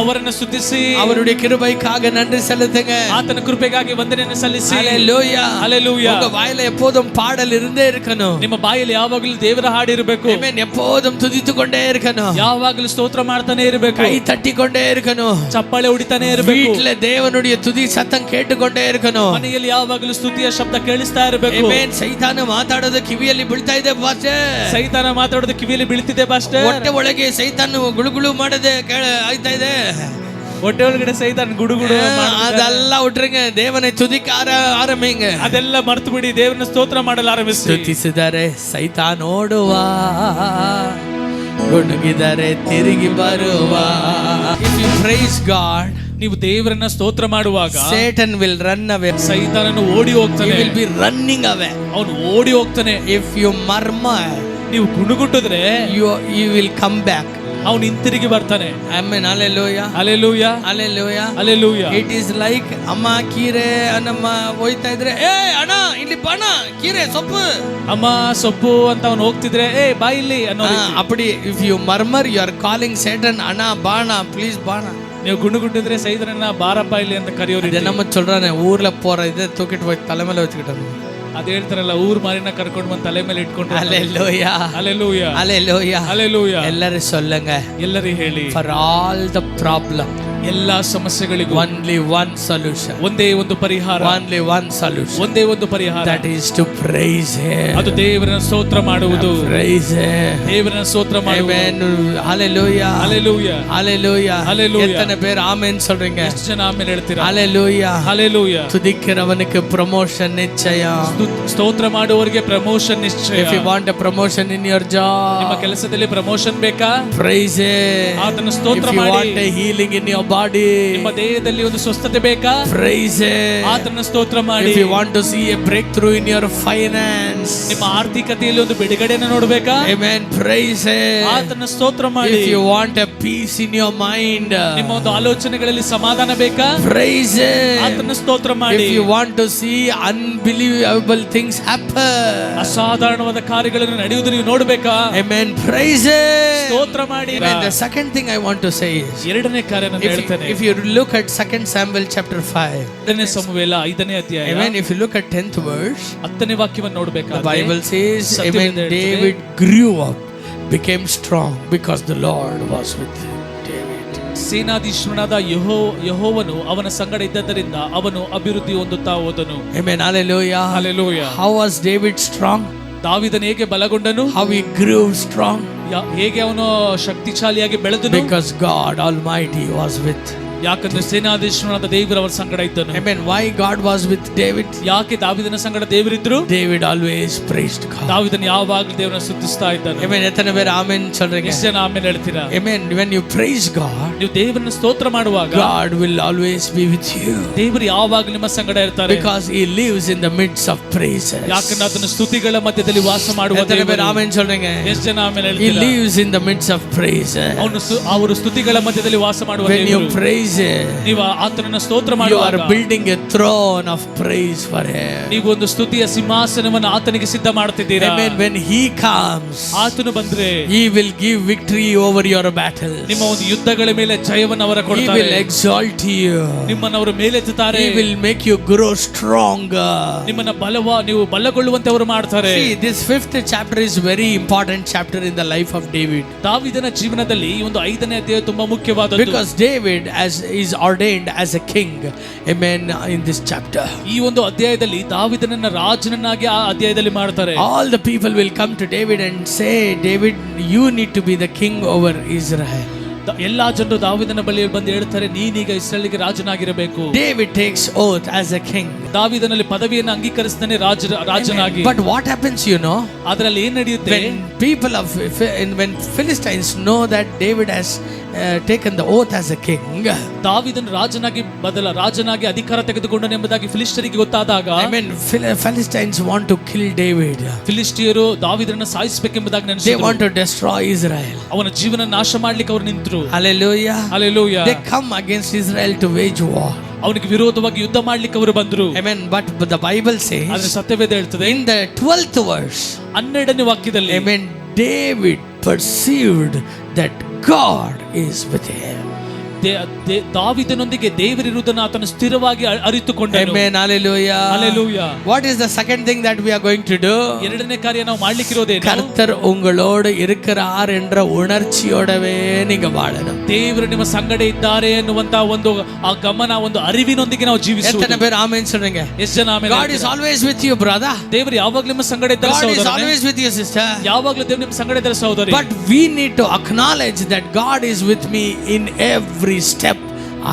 ಅವರನ್ನು ಸ್ತುತಿಸಿ, அவருடைய கிருபைக்காக நன்றி செலுத்துங்க. ಆತನ ಕೃಪೆಗಾಗಿ ವಂದನೆಯನ್ನು ಸಲ್ಲಿಸಿ. Hallelujah. Hallelujah. உங்க வாயில எப்போதும் பாடல் இருந்தே இருக்கணும். ನಿಮ್ಮ ಬಾಯಲ್ಲಿ ಯಾವಾಗಲೂ ದೇವರ ಹಾಡು ಇರಬೇಕು. Amen. எப்போதும் துதித்துக்கொண்டே இருக்கணும். ಯಾವಾಗಲೂ ಸ್ತೋತ್ರ ಮಾಡ್ತಾನೆ ಇರಬೇಕು. கை தட்டிக்கொண்டே இருக்கணும். ಚಪ್ಪಾಳೆ ಹೊಡಿತಾನೆ ಇರಬೇಕು. வீட்ல தேவனுடைய துதி சத்தம் கேட்டுக்கொண்டே இருக்கணும். ಮನೆಯಲ್ಲಿ ಯಾವಾಗಲೂ ಸ್ತುತಿಯ ಶಬ್ದ ಕೇಳಿಸ್ತಾ ಇರಬೇಕು. Amen. ಸೈತಾನ ಮಾತಾಡೋದು ಕಿವಿಯಲ್ಲಿ ಬೀಳ್ತಾ ಇದೆ ಪಾಸ್ಟರ್. ಸೈತಾನ ಮಾತಾಡೋದು ಕಿವಿಯಲ್ಲಿ ಬೀಳ್ತಿದೆ ಪಾಸ್ಟರ್. ಹೊಟ್ಟೆ ಒಳಗೆ ಸೈತಾನ ಗುಳುಗುಳು ಮಾಡದೆ ಆಯ್ತಾ ಇದೆ. ಹೊಟ್ಟೆ ಒಳಗಡೆ ಸೈತಾನ ಗುಡುಗುಡು ಅದೆಲ್ಲ ಉಟ್ರಂಗ ದೇವನೇ ತುದಿಕ ಆರಂಭಿಂಗ. ಅದೆಲ್ಲ ಮರ್ತು ಬಿಡಿ, ದೇವರನ್ನ ಸ್ತೋತ್ರ ಮಾಡಲು ಆರಂಭಿಸಿ. ಸ್ತುತಿಸಿದರೆ ಸೈತಾನ ಓಡುವ, ಗುಡುಗಿದರೆ ತಿರುಗಿ ಬರುವ. If you praise God, ನೀವು ದೇವರನ್ನ ಸ್ತೋತ್ರ ಮಾಡುವಾಗ Satan will run away. ಸೈತಾನನು ಓಡಿ ಹೋಗ್ತಾನೆ. He will be running away. ಅವನು ಓಡಿ ಹೋಗ್ತಾನೆ. If you murmur, ನೀವು ಗುಣಗುಟ್ಟಿದ್ರೆ you will come back. ಅವನು ಹಿಂತಿರುಗಿ ಬರ್ತಾನೆ. Amen. Hallelujah. Hallelujah. Hallelujah. Hallelujah. It is like ಅಮ್ಮ ಕೀರೆ ಅನ್ನಮ್ಮ ಹೋಯ್ತಾ ಇದ್ರೆ, ಅಣ್ಣ ಇಲ್ಲಿ ಬಣ್ಣ ಕೀರೆ ಸೊಪ್ಪು, ಅಮ್ಮ ಸೊಪ್ಪು ಅಂತ ಅವನು ಹೋಗ್ತಿದ್ರೆ, ಬಾ ಇಲ್ಲಿ ಅನ್ನೋ ಅಪ್ಪಡಿ. If you murmur, you are calling Satan, ಅಣ್ಣ ಬಾಣ ಪ್ಲೀಸ್ ಬಾಣ. ನೀವು ಗುಂಡುಗುಟ್ಟಿದ್ರೆ ಸೈತಾನನ ಬಾರಪ್ಪ ಇಲ್ಲಿ ಅಂತ ಕರೆಯೋರು. ನಮ್ಮ சொல்றானே ஊர்ல போற இதை தூக்கிட்டு போய் தலை மேல வச்சுக்கிட்டாங்க. ಅದ್ ಹೇಳ್ತಾರಲ್ಲ, ಊರ್ ಮಾರಿನ ಕರ್ಕೊಂಡು ಬಂದು ತಲೆ ಮೇಲೆ ಇಟ್ಕೊಂಡು. Hallelujah. Hallelujah. Hallelujah. Hallelujah. ಎಲ್ಲರೂ சொல்லுங்க, ಎಲ್ಲರೂ ಹೇಳಿ, for all the problem, ಎಲ್ಲಾ ಸಮಸ್ಯೆಗಳಿಗೂ only one solution. ಒಂದೇ ಒಂದು ಪರಿಹಾರ. Only one solution. ಒಂದೇ ಒಂದು ಪರಿಹಾರ. That is to praise Him. ಅದು ದೇವರನ್ನ ಸ್ತೋತ್ರ ಮಾಡುವುದು. Praise Him. ದೇವರನ್ನ ಸ್ತೋತ್ರ ಮಾಡುವುದು. Amen. Hallelujah. Hallelujah. Hallelujah. Hallelujah. எத்தனை பேர் ஆமென் சொல்றீங்க? ಎಷ್ಟು ಜನ ಆಮೆನ್ ಹೇಳ್ತೀರಾ? Hallelujah. Hallelujah. துதிக்கிறவனுக்கு ಪ್ರಮೋಷನ್ ನಿಶ್ಚಯ. ಸ್ತೋತ್ರ ಮಾಡುವವರಿಗೆ ಪ್ರಮೋಷನ್ ನಿಶ್ಚಯ. If you want a promotion in your job, ನಿಮ್ಮ ಕೆಲಸದಲ್ಲಿ ಪ್ರಮೋಷನ್ ಬೇಕಾ? praise Him. ಆತನ ಸ್ತೋತ್ರ If you ಮಾಡಿ. want a healing in your body, ನಿಮ್ಮ ದೇಹದಲ್ಲಿ ಒಂದು ಸ್ವಸ್ಥತೆ ಬೇಕಾ? praise Him. ಆತನ ಸ್ತೋತ್ರ ಮಾಡಿ. If you want to see a breakthrough in your finance, ನಿಮ್ಮ ಆರ್ಥಿಕತೆಯಲ್ಲಿ ಒಂದು ಬಿಡುಗಡೆಯನ್ನು ನೋಡಬೇಕಾ? amen, praise Him. ಆತನ ಸ್ತೋತ್ರ ಮಾಡಿ. If you want a peace in your mind, ನಿಮ್ಮ ಒಂದು ಆಲೋಚನೆಗಳಲ್ಲಿ ಸಮಾಧಾನ ಬೇಕಾ? praise Him. ಆತನ ಸ್ತೋತ್ರ ಮಾಡಿ. If you want to see unbelievable things happen, ಅಸಾಧಾರಣವಾದ ಕಾರ್ಯಗಳನ್ನು ನಡೆಯುವುದು ನೀವು ನೋಡಬೇಕಾ? amen, praise Him. ಸ್ತೋತ್ರ ಮಾಡಿ. And the second thing I want to say is, ಎರಡನೇ ಕಾರ್ಯ ನಾನು ಹೇಳ್ತೇನೆ. if you look at 2 Samuel chapter 5, ಎರಡನೇ ಸಮುವೇಲ 5ನೇ ಅಧ್ಯಾಯ, amen, if you look at 10th verse, 10ನೇ ವಾಕ್ಯವನ್ನು ನೋಡಬೇಕಾದ್ರೆ the Bible says, Satyaveda amen, ಹೇಳ್ತದೆ, David grew up, became strong because the Lord was with him. ಸೇನಾಧೀಶ್ವರನಾದ ಯೆಹೋವನು ಅವನ ಸಂಗಡ ಇದ್ದದರಿಂದ ಅವನು ಅಭಿವೃದ್ಧಿ ಹೊಂದುತ್ತಾ ಹೋದನು. Amen. Hallelujah. Hallelujah. How was David strong? ದಾವೀದನು ಹೇಗೆ ಬಲಗೊಂಡನು? How he grew strong? ಹೇಗೆ ಅವನು ಶಕ್ತಿಶಾಲಿಯಾಗಿ ಬೆಳೆದನು? Because God Almighty was with. ಯಾಕಂದ್ರೆ ಸೇನಾಧೀಶ್ವರನಾದ ದೇವರು ಅವರ ಸಂಗಡ ಇದ್ದನು. Amen. Why God was with David? ಯಾಕೆ ದಾವೀದನ ಸಂಗಡ ದೇವರಿದ್ರು? David always praised God. ದಾವೀದನು ಯಾವಾಗಲೂ ದೇವರನ್ನ ಸ್ತುತಿಸ್ತಾ ಇದ್ದನು. Amen. ಎತ್ತನೆ ಬೇರೆ ಆಮೆನ್ ಚಲ್ರಂಗೆ. ಎಷ್ಟು ಜನ ಆಮೆನ್ ಹೇಳ್ತೀರಾ? Amen. When you praise God, ನೀವು ದೇವರನ್ನ ಸ್ತೋತ್ರ ಮಾಡುವಾಗ God will always be with you. ದೇವರು ಯಾವಾಗಲೂ ನಿಮ್ಮ ಸಂಗಡ ಇರ್ತಾರೆ. Because he lives in the midst of praises. ಯಾಕಂದ್ರೆ ಆತನು ಸ್ತುತಿಗಳ ಮಧ್ಯದಲ್ಲಿ ವಾಸ ಮಾಡುವ ಎತ್ತನೆ ಬೇರೆ ದೇವರು. ಆಮೆನ್ ಚಲ್ರಂಗೆ. ಎಷ್ಟು ಜನ ಆಮೆನ್ He ಹೇಳ್ತೀರಾ? lives in the midst of praises. ಅವರು ಸ್ತುತಿಗಳ ಮಧ್ಯದಲ್ಲಿ ವಾಸ ಮಾಡುವ When you ದೇವರು. praise him, ನೀವು ಆತನನ್ನ ಸ್ತೋತ್ರ you ಮಾಡುವಾಗ are building a throne of praise for him. ನೀವು ಒಂದು ಸ್ತುತಿಯ ಸಿಂಹಾಸನವನ್ನು ಆತನಿಗೆ ಸಿದ್ಧ ಮಾಡುತ್ತಿದ್ದೀರಾ. Amen. When he comes, ಆತನು ಬಂದ್ರೆ he will give victory over your battles. ನಿಮ್ಮ ಒಂದು ಯುದ್ಧಗಳ ಮೇಲೆ ಜಯವನ್ನು ಅವರು He ಕೊಡ್ತಾರೆ. will exalt you. ನಿಮ್ಮನ್ನು ಅವರು ಮೇಲೆತ್ತುತ್ತಾರೆ. He will make you grow stronger. ನಿಮ್ಮನ್ನ ನೀವು ಬಲಗೊಳ್ಳುವಂತೆ ಅವರು ಮಾಡ್ತಾರೆ. See, this 5th chapter is very important chapter in the life of David. ದಾವೀದನ ಜೀವನದಲ್ಲಿ ಈ ಒಂದು 5ನೇ ಅಧ್ಯಾಯ ತುಂಬಾ ಮುಖ್ಯವಾದದ್ದು. Because David is ordained as a king. Amen. In this chapter, ಈ ಒಂದು ಅಧ್ಯಾಯದಲ್ಲಿ ದಾವೀದನನ್ನ ರಾಜನನ್ನಾಗಿ ಆ ಅಧ್ಯಾಯದಲ್ಲಿ ಮಾಡ್ತಾರೆ. all the people will come to David and say, David, you need to be the king over Israel. ಎಲ್ಲಾ ಜನರು ದಾವೀದನ ಬಳಿ ಬಂದು ಹೇಳ್ತಾರೆ, ನೀನೀಗ ಇಸ್ರಾಯೇಲಿಗೆ ರಾಜನಾಗಿರಬೇಕು. David takes oath as a king. ದಾವೀದನಲ್ಲಿ ಪದವಿಯನ್ನು ಅಂಗೀಕರಿಸ್ತಾನೆ ರಾಜನಾಗಿ. But what happens, you know? ಅದರಲ್ಲಿ ಏನ್ ನಡೆಯುತ್ತೆ? When Philistines know that David has taken the oath as a king, ದಾವೀದನು ರಾಜನಾಗಿ ಅಧಿಕಾರ ತೆಗೆದುಕೊಂಡನು ಎಂಬುದಾಗಿ ಫಿಲಿಸ್ಟಿಯರಿಗೆ ಗೊತ್ತಾದಾಗ, I mean, Philistines want to kill David. ಫಿಲಿಸ್ಟಿಯರು ದಾವೀದನನ್ನು ಸಾಯಿಸಬೇಕೆಂಬುದಾಗಿ They ನೆನೆಸಿದರು. want to destroy Israel. ಅವನ ಜೀವನ ನಾಶ ಮಾಡ್ಲಿಕ್ಕೆ ಅವರು ನಿಂತರು. Hallelujah. Hallelujah. They come against Israel to wage war. ಅವನಿಗೆ ವಿರೋಧವಾಗಿ ಯುದ್ಧ ಮಾಡ್ಲಿಕ್ಕೆ ಅವರು ಬಂದರು. Amen. But the Bible says, ಆದ್ರೆ ಸತ್ಯವೇದ ಹೇಳ್ತದೆ, in the 12th verse, 12ನೇ ವಾಕ್ಯದಲ್ಲಿ, Amen, David perceived that God is with him. ದಾವೀದನೊಂದಿಗೆ ದೇವರಿರುವುದನ್ನು ಆತನು ಸ್ಥಿರವಾಗಿ ಅರಿತುಕೊಂಡನು. Amen. Hallelujah. Hallelujah. What is the second thing that we are going to do? ಎರಡನೇ ಕಾರ್ಯ ನಾವು ಮಾಡ್ಲಿಕ್ಕಿರೋದೇನು? கர்த்தர் உங்களோடு இருக்கிறார் என்ற உணர்ச்சியோடவே நீங்க வாழணும். ದೇವರು ನಿಮ್ಮ ಸಂಗಡ ಇದ್ದಾರೆ ಎನ್ನುವಂತ ಒಂದು ಆ ಗಮನ, ಒಂದು ಅರಿವಿನೊಂದಿಗೆ ನಾವು ಜೀವಿಸುವುದು. எத்தனை பேர் ஆமென் சொல்றீங்க? ಎಷ್ಟು ಜನ amen? God is always with you, brother. ದೇವರು ಯಾವಾಗಲೂ ನಿಮ್ಮ ಸಂಗಡ ಇದ್ದಾರೆ God is ಸಹೋದರನೇ. always with you, sister. ಯಾವಾಗಲೂ ದೇವರು ನಿಮ್ಮ ಸಂಗಡ ಇದ್ದಾರೆ ಸಹೋದರಿ. But we need to acknowledge that God is with me in every step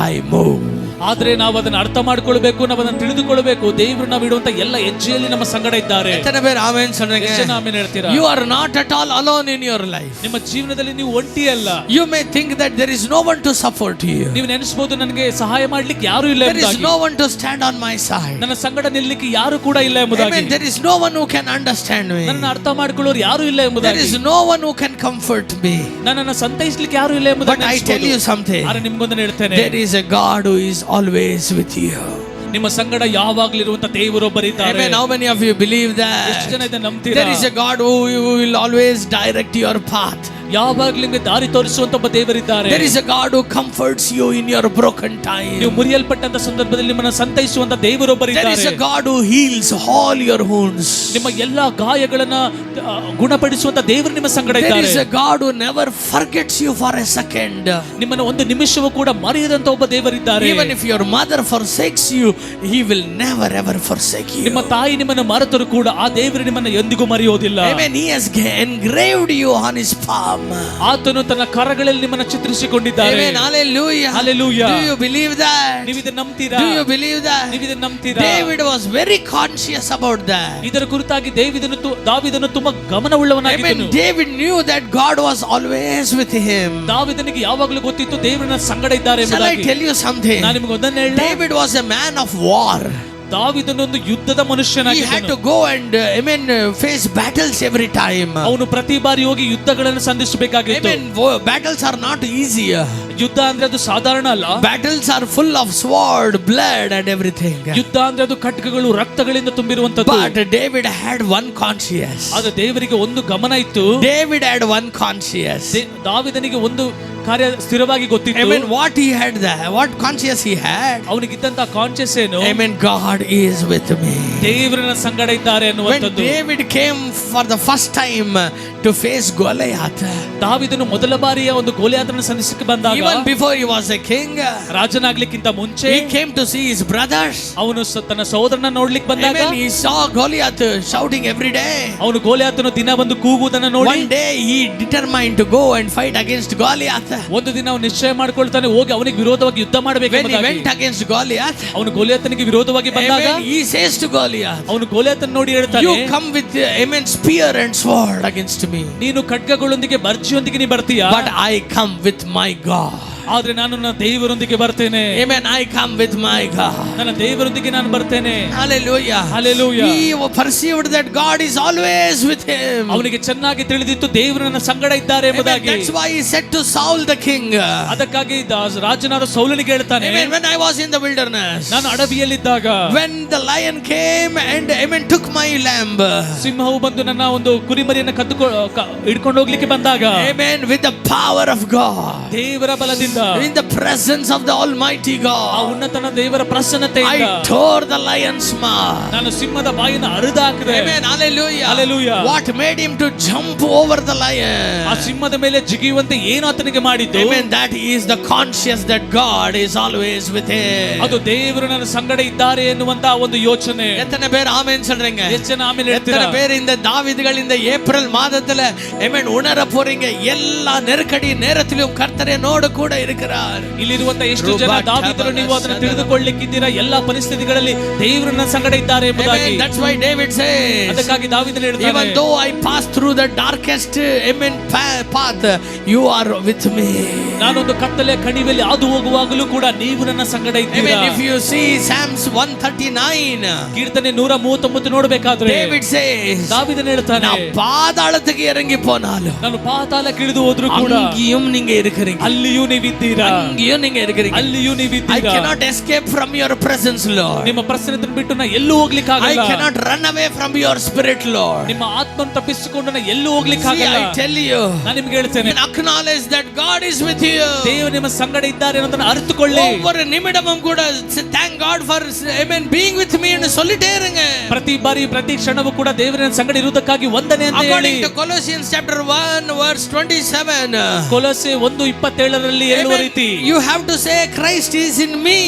I move. ಆದ್ರೆ ನಾವು ಅದನ್ನ ಅರ್ಥ ಮಾಡ್ಕೊಳ್ಬೇಕು, ನಾವು ಅದನ್ನ ತಿಳಿದುಕೊಳ್ಬೇಕು. ದೇವರು ನಾವು ಇಡುವಂತ ಎಲ್ಲ ಹೆಜ್ಜೆಯಲ್ಲಿ ನಮ್ಮ ಸಂಗಡ ಇದ್ದಾರೆ. ಎತ್ತನೆ ಬೇರೆ ಆಮೆನ್ சொல்றீங்க? ಎಷ್ಟು ಜನ ಆಮೆನ್ ಹೇಳ್ತೀರಾ? You are not at all alone in your life. ನಿಮ್ಮ ಜೀವನದಲ್ಲಿ ನೀವು ಒಂಟಿ ಅಲ್ಲ. You may think that there is no one to support you. ನೀವು ನೆನೆಸಬಹುದು, ನನಗೆ ಸಹಾಯ ಮಾಡ್ಲಿಕ್ಕೆ ಯಾರು ಇಲ್ಲ There is ಎಂಬುದಾಗಿ. no one to stand on my side. ನನ್ನ ಸಂಗಡ ನಿಲ್ಲಲಿಕ್ಕೆ ಯಾರು ಕೂಡ ಇಲ್ಲ ಎಂಬುದಾಗಿ. Amen. There is no one who can understand me. ನನ್ನ ಅರ್ಥ ಮಾಡ್ಕೊಳ್ಳೋರು ಯಾರು ಇಲ್ಲ ಎಂಬುದಾಗಿ. There is no one who can comfort me. ನನ್ನನ್ನು ಸಂತೈಸಲಿಕ್ಕೆ ಯಾರು ಇಲ್ಲ ಎಂಬುದಾಗಿ. But I tell you something. ಆದ್ರೆ ನಿಮ್ಗೊಂದನ್ನು ಹೇಳ್ತೇನೆ, there is a God who is always with you. ನಿಮ್ಮ ಸಂಗಡ ಯಾವಾಗಲೂ ಇರುವಂತ ದೇವರೊಬ್ಬರಿದ್ದಾರೆ. Amen. How many of you believe that? ಎಷ್ಟು ಜನ ಇದನ್ನ ನಂಬ್ತೀರಾ? There is a God who will always direct your path. ಯಾವಾಗಲೂ ನಿಮಗೆ ದಾರಿ ತೋರಿಸುವಂತ ಒಬ್ಬ ದೇವರಿದ್ದಾರೆ. There is a God who comforts you in your broken time. ನೀವು ಮುರಿಯಲ್ಪಟ್ಟಂತ ಸಂದರ್ಭದಲ್ಲಿ ನಿಮ್ಮನ್ನು ಸಂತೈಸುವಂತ ದೇವರೊಬ್ಬರಿದ್ದಾರೆ. There is a God who heals all your wounds. ನಿಮ್ಮ ಎಲ್ಲಾ ಗಾಯಗಳನ್ನ ಗುಣಪಡಿಸುವಂತ ದೇವರು ನಿಮ್ಮ ಸಂಗಡ ಇದ್ದಾರೆ. There is a God who never forgets you for a second. ನಿಮ್ಮನ್ನು ಒಂದು ನಿಮಿಷವೂ ಕೂಡ ಮರೆಯದಂತ ಒಬ್ಬ ದೇವರಿದ್ದಾರೆ. Even if your mother forsakes you, he will never ever forsake you. ನಿಮ್ಮ ತಾಯಿ ನಿಮ್ಮನ್ನು ಮರೆತರೂ ಕೂಡ ಆ ದೇವರು ನಿಮ್ಮನ್ನು ಎಂದಿಗೂ ಮರೆಯೋದಿಲ್ಲ. Amen. He has engraved you on his palm. ಆತನು ತನ್ನ ಕರಗಳಲ್ಲಿ ನಿಮ್ಮನ್ನು ಚಿತ್ರಿಸಿಕೊಂಡಿದ್ದಾರೆ. Amen. Hallelujah. Hallelujah. Do you believe that? ನೀವು ಇದನ್ನು ನಂಬ್ತೀರಾ? Do you believe that? ನೀವು ಇದನ್ನು ನಂಬ್ತೀರಾ? David was very conscious about that. ಇದರ ಕುರಿತಾಗಿ ದಾವೀದನು ತುಂಬಾ ಗಮನವುಳ್ಳವನಾಗಿದ್ದನು. Amen. David knew that God was always with him. ದಾವೀದನಿಗೆ ಯಾವಾಗಲೂ ಗೊತ್ತಿತ್ತು ದೇವರನ್ನ ಸಂಗಡ ಇದ್ದಾರೆ Shall I ಎಂಬುದಾಗಿ. tell you something? ನಾನು ನಿಮಗೆ ಒಂದನ್ನು ಹೇಳಲಾ? David was a man of war. ದಾವೀದನು ಒಂದು ಯುದ್ಧದ He had ಮನುಷ್ಯನಾಗಿದ್ದನು. to go and face battles every time. ಅವನು ಪ್ರತಿ ಬಾರಿ ಹೋಗಿ ಯುದ್ಧಗಳನ್ನು ಸಂಧಿಸಬೇಕಾಗಿತ್ತು. Amen. Battles are not easy. ಯುದ್ಧ ಅಂದ್ರೆ ಅದು ಸಾಧಾರಣ ಅಲ್ಲ. Battles are full of sword, blood and everything. ಯುದ್ಧ ಅಂದ್ರೆ ಅದು ಖಡ್ಗಗಳು, ರಕ್ತಗಳಿಂದ ತುಂಬಿರುವಂತದ್ದು. But David had one conscience. ಆದ್ರೆ ದೇವರಿಗೆ ಒಂದು ಗಮನ ಇತ್ತು. David had one conscience. ದಾವೀದನಿಗೆ ಒಂದು ಕಾರ್ಯ ಸ್ಥಿರವಾಗಿ ಗೊತ್ತಿತ್ತು. Amen. What he had there, what conscience he had. ಅವನಿಗಿದ್ದಂತ ಕಾನ್ಶಿಯಸ್ ಏನು? Amen. God is with me. ದೇವರನ್ನ ಸಂಗಡ ಇದ್ದಾರೆ When ಅನ್ನುವಂಥದ್ದು. David came for the first time, to face Goliath. ದಾವೀದನು ಮೊದಲ ಬಾರಿಯ ಒಂದು ಗೋಲಿಯಾತನ ಸಂಧಿಸಕ್ಕೆ ಬಂದಾಗ, Even before he was a king, ರಾಜನಾಗ್ಲಿಕ್ಕಿಂತ ಮುಂಚೆ he came to see his brothers. ಅವನು ತನ್ನ ಸಹೋದರನ ನೋಡ್ಲಿಕ್ಕೆ ಬಂದಾಗ, Amen. He saw Goliath shouting every day. ಅವನು ಗೋಲಿಯಾತನು ದಿನ ಬಂದು ಕೂಗುವುದನ್ನು ನೋಡಿ, One day he determined to go and fight against Goliath. ಒಂದು ದಿನ ಅವನು ನಿಶ್ಚಯ ಮಾಡ್ಕೊಳ್ತಾನೆ, ಹೋಗಿ ಅವನಿಗೆ ವಿರೋಧವಾಗಿ ಯುದ್ಧ ಮಾಡಬೇಕು. When he went against Goliath, ಅವನು ಗೋಲಿಯಾತನಿಗೆ ವಿರೋಧವಾಗಿ ಬಂದಾಗ, Amen, he says to Goliath, ಅವನು ಗೋಲಿಯಾತನ ನೋಡಿ ಹೇಳ್ತಾನೆ, you come with amen spear and sword against me, ನೀನು ಖಡ್ಗಗಳೊಂದಿಗೆ ಬರ್ಜಿಯೊಂದಿಗೆ ನೀ ಬರ್ತೀಯಾ, but I come with my God. ಆದ್ರೆ ನಾನು ನನ್ನ ದೇವರೊಂದಿಗೆ ಬರ್ತೇನೆ. Amen. I come with my God. ನನ್ನ ದೇವರೊಂದಿಗೆ ನಾನು ಬರ್ತೇನೆ. Hallelujah. Hallelujah. He perceived that God is always with him. ಅವನಿಗೆ ಚೆನ್ನಾಗಿ ತಿಳಿದಿತ್ತು ದೇವರು ನನ್ನ ಸಂಗಡ ಇದ್ದಾರೆ ಎಂಬುದಾಗಿ. That's why he said to Saul the king. ಅದಕ್ಕಾಗಿ ರಾಜನಾದ ಸೌಲನಿಗೆ ಹೇಳ್ತಾನೆ, Amen. When I was in the wilderness, ನಾನು ಅಡವಿಯಲ್ಲಿದ್ದಾಗ, when the lion came and amen took my lamb, ಸಿಂಹವು ಬಂದು ನನ್ನ ಒಂದು ಕುರಿಮರಿಯನ್ನು ಹಿಡ್ಕೊಂಡು ಹೋಗ್ಲಿಕ್ಕೆ ಬಂದಾಗ, Amen, with the power of God, ದೇವರ ಬಲದಿಂದ, in the presence of the Almighty ಆ God, ಉನ್ನತನ ದೇವರ ಪ್ರಸನ್ನತೆಯಿಂದ I tore the lion's mouth. ನಾನು ಸಿಂಹದ ಬಾಯಿನ ಹರಿದಾಕಿದೆ. Amen. Hallelujah. Hallelujah. What made him to jump over the lion? ಆ ಸಿಂಹದ ಮೇಲೆ ಜಿಗಿಯುವಂತೆ ಏನು ಆತನಿಗೆ ಮಾಡಿದ್ದು? Amen. That he is the conscious that God is always with him. ಅದು ದೇವರು ನನ್ನ ಸಂಗಡ ಇದ್ದಾರೆ ಎನ್ನುವಂತ ಒಂದು ಯೋಚನೆ. எத்தனை பேர் ஆமென் சொல்றீங்க? ಎಷ್ಟು ಜನ ಆಮೇಲೆ ಹೇಳ್ತೀರಾ? எத்தனை பேர் இந்த தாவீதுகள் இந்த ஏப்ரல் மாதத்துல amen உணர போறீங்க, எல்லா நெருக்கடி நேரத்திலும் கர்த்தர் என்னோடு கூட இருக்கிறார். ಇಲ್ಲಿರುವಂತ ಎಷ್ಟು ಜನ ದಾವೀದರು ನೀವು ಅದನ್ನು ತಿಳಿದುಕೊಳ್ಳಲಿಕ್ಕಿದ್ದೀರಾ, ಎಲ್ಲಾ ಪರಿಸ್ಥಿತಿಗಳಲ್ಲಿ ದೇವರು ನನ್ನ ಸಂಗಡ ಇದ್ದಾರೆ ಎಂಬುದಾಗಿ. Amen. That's why David says, ಅದಕ್ಕಾಗಿ ದಾವೀದನು ಹೇಳ್ತಾನೆ, even though I pass through the darkest amen path, you are with me. ನಾನೊಂದು ಕತ್ತಲೆಯ ಕಣಿವೆಯಲ್ಲಿ ಹಾದು ಹೋಗುವಾಗಲೂ ಕೂಡ ನೀವು ನನ್ನ ಸಂಗಡ ಇದ್ದೀರಾ. Amen. If you see Psalms 139, ಕೀರ್ತನೆ 139 ನೋಡಬೇಕಾದ್ರೆ David says, ದಾವೀದನು ಹೇಳ್ತಾನೆ, நான் பாதாளத்துக்கு இறங்கி போனாலும் ನಾನು ಪಾತಾಳಕ್ಕೆ ಇಳಿದು ಹೋದ್ರು ಕೂಡ அங்கேயும் நீங்க இருக்கிறீங்க, ಅಲ್ಲಿಯೂ ನೀವಿದ್ದೀರಾ, அங்கேயும் நீங்க இருக்கிறீங்க. ಅಲ್ಲಿಯೂ I ನೀವಿದ್ದೀರಾ. cannot escape from your presence, Lord. ನಿಮ್ಮ ಪ್ರಸನ್ನತೆಯನ್ನು ಬಿಟ್ಟು ನಾ ಎಲ್ಲೂ ಹೋಗ್ಲಿಕ್ಕೆ I ಆಗಲ್ಲ. cannot run away from your spirit, Lord. ನಿಮ್ಮ ಆತ್ಮನ್ನು ತಪ್ಪಿಸಿಕೊಂಡು ನಾ ಎಲ್ಲೂ ಹೋಗ್ಲಿಕ್ಕೆ See, ಆಗಲ್ಲ. I tell you, ನಾನು ನಿಮ್ಗೆ ಹೇಳ್ತೇನೆ, acknowledge that God is with you. ದೇವರು ನಿಮ್ಮ ಸಂಗಡ ಇದ್ದಾರೆ ಅನ್ನೋದನ್ನ ಅರಿತುಕೊಳ್ಳಿ. ஒவ்வொரு நிமிடமும் கூட thank God for amen being with me ன்னு சொல்லிட்டே இருங்க. ಪ್ರತಿ ಬಾರಿ ಪ್ರತಿ ಕ್ಷಣವೂ ಕೂಡ ದೇವರ ಸಂಗಡ ಇರುವುದಕ್ಕಾಗಿ ವಂದನೆ ಅಂತ ಹೇಳಿ. According to Colossians chapter 1 verse 27, ಕೊಲೊಸೆ 1:27 ಹೇಳುವ ರೀತಿ, you have to say Christ is in me,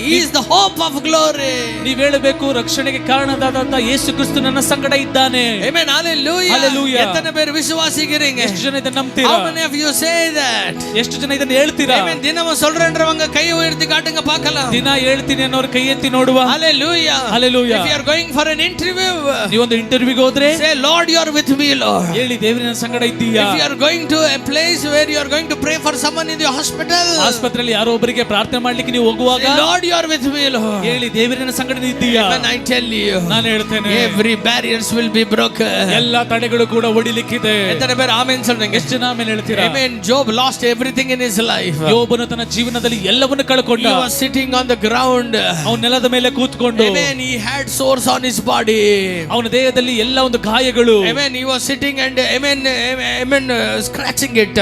he is the hope of glory. ನೀವು ಹೇಳಬೇಕು, ರಕ್ಷಣೆಗೆ ಕಾರಣದಾದಂತ ಯೇಸು ಕ್ರಿಸ್ತು ನನ್ನ ಸಂಗಡ ಇದ್ದಾನೆ. Amen. Hallelujah. Hallelujah. எத்தனை பேர் விசுவாசிக்கிறீங்க? ಎಷ್ಟು ಜನ ಇದನ್ನ ನಂಬ್ತೀರಾ? How many of you say that? ಎಷ್ಟು ಜನ ಇದನ್ನ ಹೇಳ್ತೀರಾ? Amen. தினமும் சொல்றேன்றவங்க கை உயர்த்தி காட்டுங்க பார்க்கலாம். ದಿನ ಹೇಳ್ತೀನಿ ಅನ್ನೋರು ಕೈ ಎತ್ತಿ ನೋಡುವ. Hallelujah. Hallelujah. If you are going for an interview, ನೀವೊಂದು ಇಂಟರ್ವ್ಯೂಗೆ ಹೋದ್ರೆ say Lord you are with me, Lord. ಹೇಳಿ, ದೇವರ ನನ್ನ ಸಂಗಡ ಇದ್ದೀಯಾ. If you are going to a place where you are going to pray for someone in the hospital, ಆಸ್ಪತ್ರೆಯಲ್ಲಿ ಯಾರೋ ಒಬ್ಬರಿಗೆ ಪ್ರಾರ್ಥನೆ ಮಾಡ್ಲಿಕ್ಕೆ ನೀವು ಹೋಗುವಾಗ say Lord you are with me, Lord. ಹೇಳಿ, ದೇವರ ನನ್ನ ಸಂಗಡ ಇದ್ದೀಯಾ. When I tell you, ನಾನು ಹೇಳ್ತೇನೆ, every barriers will be broken. ಎಲ್ಲಾ ತಡೆಗಳು ಕೂಡ ಒಡಿಲಿಕ್ಕಿದೆ. எத்தனை பேர் ஆமென் சொல்றீங்க? ಎಷ್ಟು ಜನ ಆಮೇಲೆ ಹೇಳ್ತೀರಾ? Amen. Job lost everything in his life. ಯೋಬನು ತನ್ನ ಜೀವನದಲ್ಲಿ ಎಲ್ಲವನ್ನು ಕಳ್ಕೊಂಡ. He was sitting on the ground. ಅವನ ನೆಲದ ಮೇಲೆ ಕೂತ್ಕೊಂಡು, Amen. He had sores on his body. ಅವನ ದೇಹದಲ್ಲಿ ಎಲ್ಲ ಒಂದು ಗಾಯಗಳು. Amen. He was sitting and amen scratching it.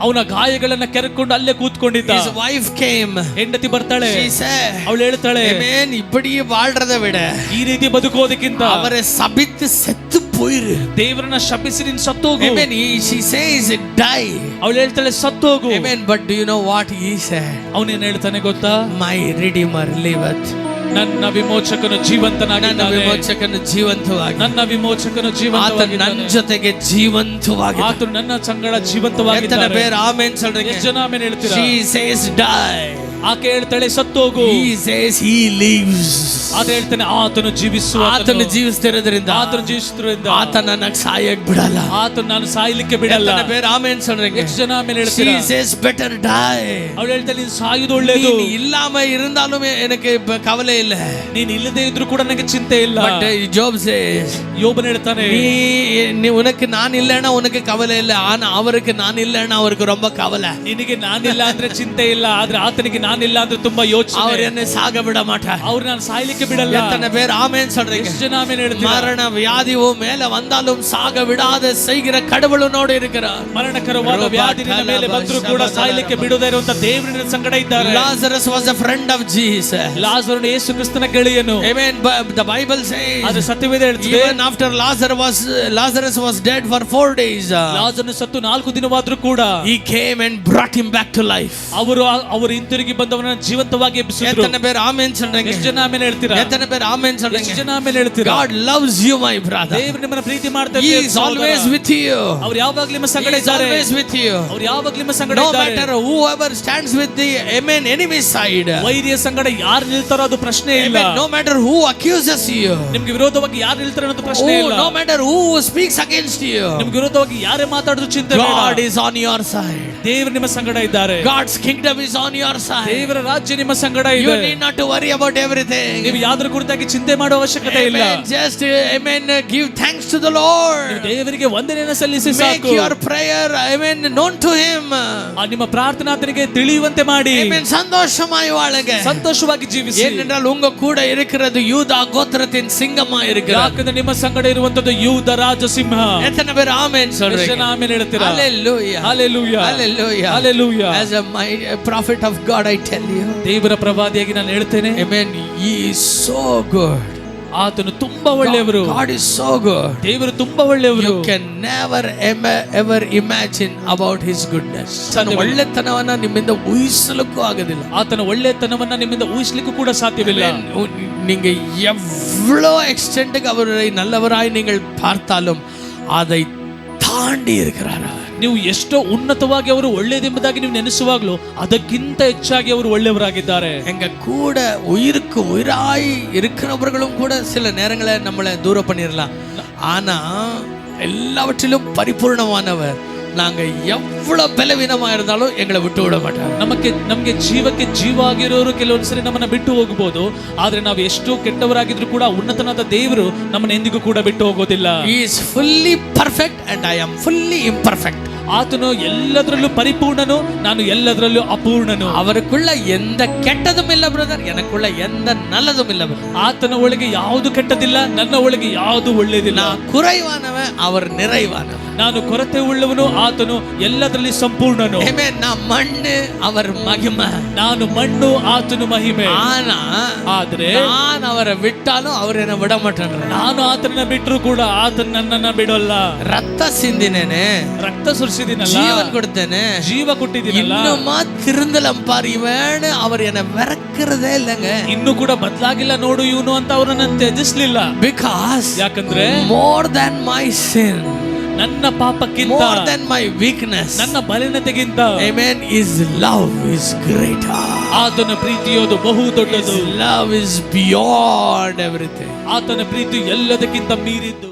ಅವನ ಗಾಯಗಳನ್ನ ಕೆರಕೊಂಡು ಅಲ್ಲೇ ಕೂತ್ಕೊಂಡಿದ್ದ. His wife came. ಹೆಂಡತಿ ಬರ್ತಾಳೆ. She said, ಅವಳು ಹೇಳ್ತಾಳೆ, Amen. இப்படி வாழ்றதை விட ಈ ರೀತಿ ಬದುಕೋದಕ್ಕಿಂತ அவரை சபித்து செத்து போயிரு. ದೇವರನ್ನ ಶಪಿಸಿ ನೀನು ಸತ್ತೋಗು. Amen. She says die. ಅವಳು ಹೇಳ್ತಾಳೆ, ಸತ್ತೋಗು. Amen. But do you know what he said? ಅವನೇನ್ ಹೇಳ್ತಾನೆ ಗೊತ್ತಾ? My Redeemer liveth. ನನ್ನ ವಿಮೋಚಕನು ಜೀವಂತನಾಗಿದ್ದಾನೆ. ವಿಮೋಚಕನು ಜೀವಂತವಾಗಿ, ನನ್ನ ವಿಮೋಚಕನು ಆತ ಜೀವಂತವಾಗಿದ್ದಾನೆ. ನನ್ನ ಜೊತೆಗೆ ಜೀವಂತವಾಗಿ, ಆತನು ನನ್ನ ಸಂಗಡ ಜೀವಂತವಾಗಿದ್ದಾನೆ. ಬೇರೆ ಆಮೆನ್ சொல்றீங்க? ಎಷ್ಟು ಜನ ಆಮೆನ್ ಹೇಳ್ತೀರಾ? She says die. ಆಕೆ ಹೇಳ್ತಾಳೆ, ಸತ್ತೋಗು. He says he lives. ಆತ ಹೇಳ್ತಾನೆ, ಆತನು ಜೀವಿಸುವ. ಆತನು ಜೀವಿಸ್ತಿರೋದ್ರಿಂದ, ಆತನು ಜೀವಿಸುತ್ತಿರೋದ್ರಿಂದ ಆತ ನನಗೆ ಸಾಯಕ್ ಬಿಡಲ್ಲ. ಆತನು ನಾನು ಸಾಯಲಿಕ್ಕೆ ಬಿಡಲ್ಲ. ಬೇರೆ ಆಮೆನ್ சொல்றீங்க? ಎಷ್ಟು ಜನ ಆಮೇಲೆ ಹೇಳ್ತೀರಾ? She says better die. ಅವಳು ಹೇಳ್ತಾಳೆ, ನೀನು ಸಾಯುವುದು ಒಳ್ಳೆಯದು. ನೀನು ಇಲ್ಲಾಮ இருந்தாலும் எனக்கு ಕವಲೆ ಇಲ್ಲ. ನೀನು ಇಲ್ಲದೆ ಇದ್ರೂ ಕೂಡ ನನಗೆ ಚಿಂತೆ ಇಲ್ಲ. But Job says, ಯೋಬನು ಹೇಳ್ತಾನೆ, நீ உனக்கு நான் இல்லைன்னா உனக்கு கவலை இல்லை, ஆனா அவருக்கு நான் இல்லைன்னா அவருக்கு ரொம்ப கவலை. ನಿನಗೆ ನಾನಿಲ್ಲ ಅಂದ್ರೆ ಚಿಂತೆ ಇಲ್ಲ, ಆದ್ರೆ ಆತನಿಗೆ ನಾನಿಲ್ಲ ಅಂದ್ರೆ ತುಂಬಾ ಯೋಚನೆ. அவர் என்னை சாக விட மாட்டார். ಅವ್ರು ನಾನು ಸಾಯ್ಲಿಕ್ಕೆ ಬಿಡಲ್ಲ. எத்தனை பேர் ஆமென் சொல்றீங்க? ಎಷ್ಟು ಜನ ಆಮೆನ್ ಹೇಳ್ತೀರಾ? மரண வியாதி மேல வந்தாலும் சாக விடாத செய்கிற கடவுளனோடு இருக்கிறார். ಮರಣಕರವಾದ ವ್ಯಾಧಿ ನಿನ್ನ ಮೇಲೆ ಬಂದರೂ ಕೂಡ ಸಾಯ್ಲಿಕ್ಕೆ ಬಿಡದೇ ಇರುವಂತ ದೇವರಿನ ಸಂಗಡ ಇದ್ದಾರೆ. Lazarus was a friend of Jesus. ಲಾಜರನು ಯೇಸು ಕ್ರಿಸ್ತನ ಗೆಳೆಯನು. Amen. The Bible says ಅದು ಸತ್ಯವೇದ ಹೇಳ್ತದೆ. even after Lazarus was dead for 4 days. ಲಾಜರನು ಸತ್ತು 4 ದಿನವಾದರೂ ಕೂಡ he came and brought him back to life. ಅವರು ಹಿಂತಿರುಗಿ ಬಂದವನನ್ನು ಜೀವಂತವಾಗಿ ಎಬ್ಬಿಸಿದ್ರು. ಎತ್ತನೆ ಬೇರೆ ಆಮೆನ್ சொல்றீங்க? ಎಷ್ಟು ಜನ ಆಮೆನ್ ಹೇಳ್ತೀರಾ? ಎತ್ತನೆ ಬೇರೆ ಆಮೆನ್ சொல்றீங்க? ಎಷ್ಟು ಜನ ಆಮೆನ್ ಹೇಳ್ತೀರಾ? God loves you my brother. ದೇವರು ನಿಮ್ಮನ್ನು ಪ್ರೀತಿ ಮಾಡ್ತಾರೆ. He is always with you. ಅವರು ಯಾವಾಗಲೂ ನಿಮ್ಮ ಸಂಗಡ He is ಇದ್ದಾರೆ. always with you. ಅವರು ಯಾವಾಗಲೂ ನಿಮ್ಮ ಸಂಗಡ No ಇದ್ದಾರೆ. matter whoever stands with the amen enemy side. ವೈರಿಯ ಸಂಗಡ ಯಾರು ನಿಲ್ತಾರೋ ಅದು ಪ್ರಶ್ನೆ ಇಲ್ಲ. No matter who accuses you. ನಿಮಗೆ ವಿರೋಧವಾಗಿ ಯಾರು ನಿಲ್ತಾರೆ ಅನ್ನೋದು ಪ್ರಶ್ನೆ ಇಲ್ಲ. No matter who speaks against you. ನಿಮಗೆ ವಿರೋಧವಾಗಿ ಯಾರೇ ಮಾತಾಡೋದು ಚಿಂತೆ ಬೇಡ. God is on your side. ದೇವರು ನಿಮ್ಮ ಸಂಗಡ ಇದ್ದಾರೆ. God's kingdom is on your side. ದೇವರ ರಾಜ್ಯ ನಿಮ್ಮ ಸಂಗಡ ಇದೆ. You need not to worry about everything. ನೀವು ಯಾವ್ದ್ರ ಕುರಿತಾಗಿ ಚಿಂತೆ ಮಾಡುವ ಅವಶ್ಯಕತೆ ಇಲ್ಲ. Just amen give thanks to the Lord. ದೇವರಿಗೆ ವಂದನೆಯನ್ನು ಸಲ್ಲಿಸಿ ಸಾಕು. Make your prayer amen known to him. ನಿಮ್ಮ ಪ್ರಾರ್ಥನೆ ಆತನಿಗೆ ತಿಳಿಯುವಂತೆ ಮಾಡಿ. amen சந்தோஷமாய் வாழுங்க. ಸಂತೋಷವಾಗಿ ಜೀವಿಸಿ. ஏனென்றால் உங்க கூட இருக்கிறது யூதா கோத்திரத்தின் சிங்கமா இருக்கிறார். ಯಾಕಂದ್ರೆ ನಿಮ್ಮ ಸಂಗಡ ಇರುವಂತದ್ದು ಯೂದ ರಾಜ ಸಿಂಹ. எத்தனை பேர் ஆமென் சொல்றீங்க? ಎಷ್ಟು ಜನ ಆಮೆನ್ ಹೇಳ್ತೀರಾ? Hallelujah. Hallelujah. Hallelujah. Hallelujah. As a prophet of God I tell you. ದೇವರ ಪ್ರವಾದಿಯಾಗಿ ನಾನು ಹೇಳ್ತೇನೆ. Amen. He is so good. ಆತನು ತುಂಬಾ ಒಳ್ಳೆಯವರು. God is so good. ದೇವರು ತುಂಬಾ ಒಳ್ಳೆಯವರು. You can never ever imagine about his goodness. ತನ್ನ ಒಳ್ಳೆತನವನ್ನ ನಿಮ್ಮಿಂದ ಊಹಿಸಲಿಕ್ಕೂ ಆಗೋದಿಲ್ಲ. ಆತನ ಒಳ್ಳೆತನವನ್ನ ನಿಮ್ಮಿಂದ ಊಹಿಸಲಿಕ್ಕೂ ಕೂಡ ಸಾಧ್ಯವಿಲ್ಲ. நீங்க எவ்வளோ எக்ஸ்டென்ட்க்கு அவரை நல்லவராய் நீங்கள் பார்த்தாலும் அதை தாண்டி இருக்கிறார். ನೀವು ಎಷ್ಟೋ ಉನ್ನತವಾಗಿ ಅವರು ಒಳ್ಳೆಯದೆಂಬುದಾಗಿ ನೀವು ನೆನೆಸುವಾಗಲೂ ಅದಕ್ಕಿಂತ ಹೆಚ್ಚಾಗಿ ಅವರು ಒಳ್ಳೆಯವರಾಗಿದ್ದಾರೆ. எங்க கூட உயிருக்கு உயிராய் இருக்கிறவர்களும் கூட சில நேரங்களை நம்மளை தூரம் பண்ணிடலாம். ஆனா எல்லாவற்றிலும் பரிபூர்ணமானவர். நாங்க எவ்வளவு பலவீனமா இருந்தாலும் எங்களை விட்டு விட மாட்டார். ನಮಗೆ ಜೀವಕ್ಕೆ ಜೀವ ಆಗಿರೋರು ಕೆಲವೊಂದ್ಸರಿ ನಮ್ಮನ್ನ ಬಿಟ್ಟು ಹೋಗಬಹುದು. ಆದ್ರೆ ನಾವು ಎಷ್ಟು ಕೆಟ್ಟವರಾಗಿದ್ರು ಕೂಡ ಉನ್ನತನಾದ ದೇವರು ನಮ್ಮನ್ನ ಎಂದಿಗೂ ಕೂಡ ಬಿಟ್ಟು ಹೋಗೋದಿಲ್ಲ. He is fully perfect and I am fully imperfect. ಆತನು ಎಲ್ಲದರಲ್ಲೂ ಪರಿಪೂರ್ಣನು, ನಾನು ಎಲ್ಲದರಲ್ಲೂ ಅಪೂರ್ಣನು. அவருக்குள்ள எந்த கெட்டதும் இல்ல பிரதர், எனக்குள்ள எந்த நல்லதும் இல்ல பிரதர். ಆತನ ಒಳಗೆ ಯಾವುದು ಕೆಟ್ಟದಿಲ್ಲ, ನನ್ನ ಒಳಗೆ ಯಾವುದು ಒಳ್ಳೆಯದಿಲ್ಲ. நான் குறைவானவன், அவர் நிறைவானவன். ನಾನು ಕೊರತೆ ಉಳ್ಳವನು, ಆತನು ಎಲ್ಲದರಲ್ಲಿ ಸಂಪೂರ್ಣನು. ಆಮೆನ್. ನಾ ಮಣ್ಣು, அவர் மகிமை. ನಾನು ಮಣ್ಣು, ಆತನು ಮಹಿಮೆ. ಆದ್ರೆ ನಾನು ಅವರ ಬಿಟ್ಟಾலும் அவர் என்ன விட மாட்டார். ನಾನು ಆತನನ್ನ ಬಿಟ್ಟರು ಕೂಡ ಆತನ ನನ್ನನ್ನ ಬಿಡೋಲ್ಲ. ರಕ್ತ ಸಿಂದಿನೇನೆ, ರಕ್ತ ಸುರಿಸಿದಿನಲ್ಲ, ಜೀವನ ಕೊಡ್ತೇನೆ, ಜೀವ ಕೊಟ್ಟಿದ್ದೀನಲ್ಲ. ಇನ್ನೂ ತಿರುಂದಲಂ ಪಾರ್ ಇವನು அவர் என்ன வெறுக்கிறதே இல்லங்க. ಇನ್ನೂ ಕೂಡ ಬದಲಾಗಿಲ್ಲ ನೋಡು ಇವನು ಅಂತ ಅವರನ್ನ ತ್ಯಜಿಸಲಿಲ್ಲ. ಬಿಕಾಸ್ ಯಾಕಂದ್ರೆ ಮೋರ್ ದನ್ ಮೈ ಸಿನ್, ನನ್ನ ಪಾಪಕ್ಕಿಂತ, more than my weakness, ನನ್ನ ಬಲಹೀನತೆಗಿಂತ, amen, his love is greater. ಆತನ ಪ್ರೀತಿಯೋದು ಬಹು ದೊಡ್ಡದು. His love is beyond everything. ಆತನ ಪ್ರೀತಿ ಎಲ್ಲದಕ್ಕಿಂತ ಮೀರಿದ್ದು.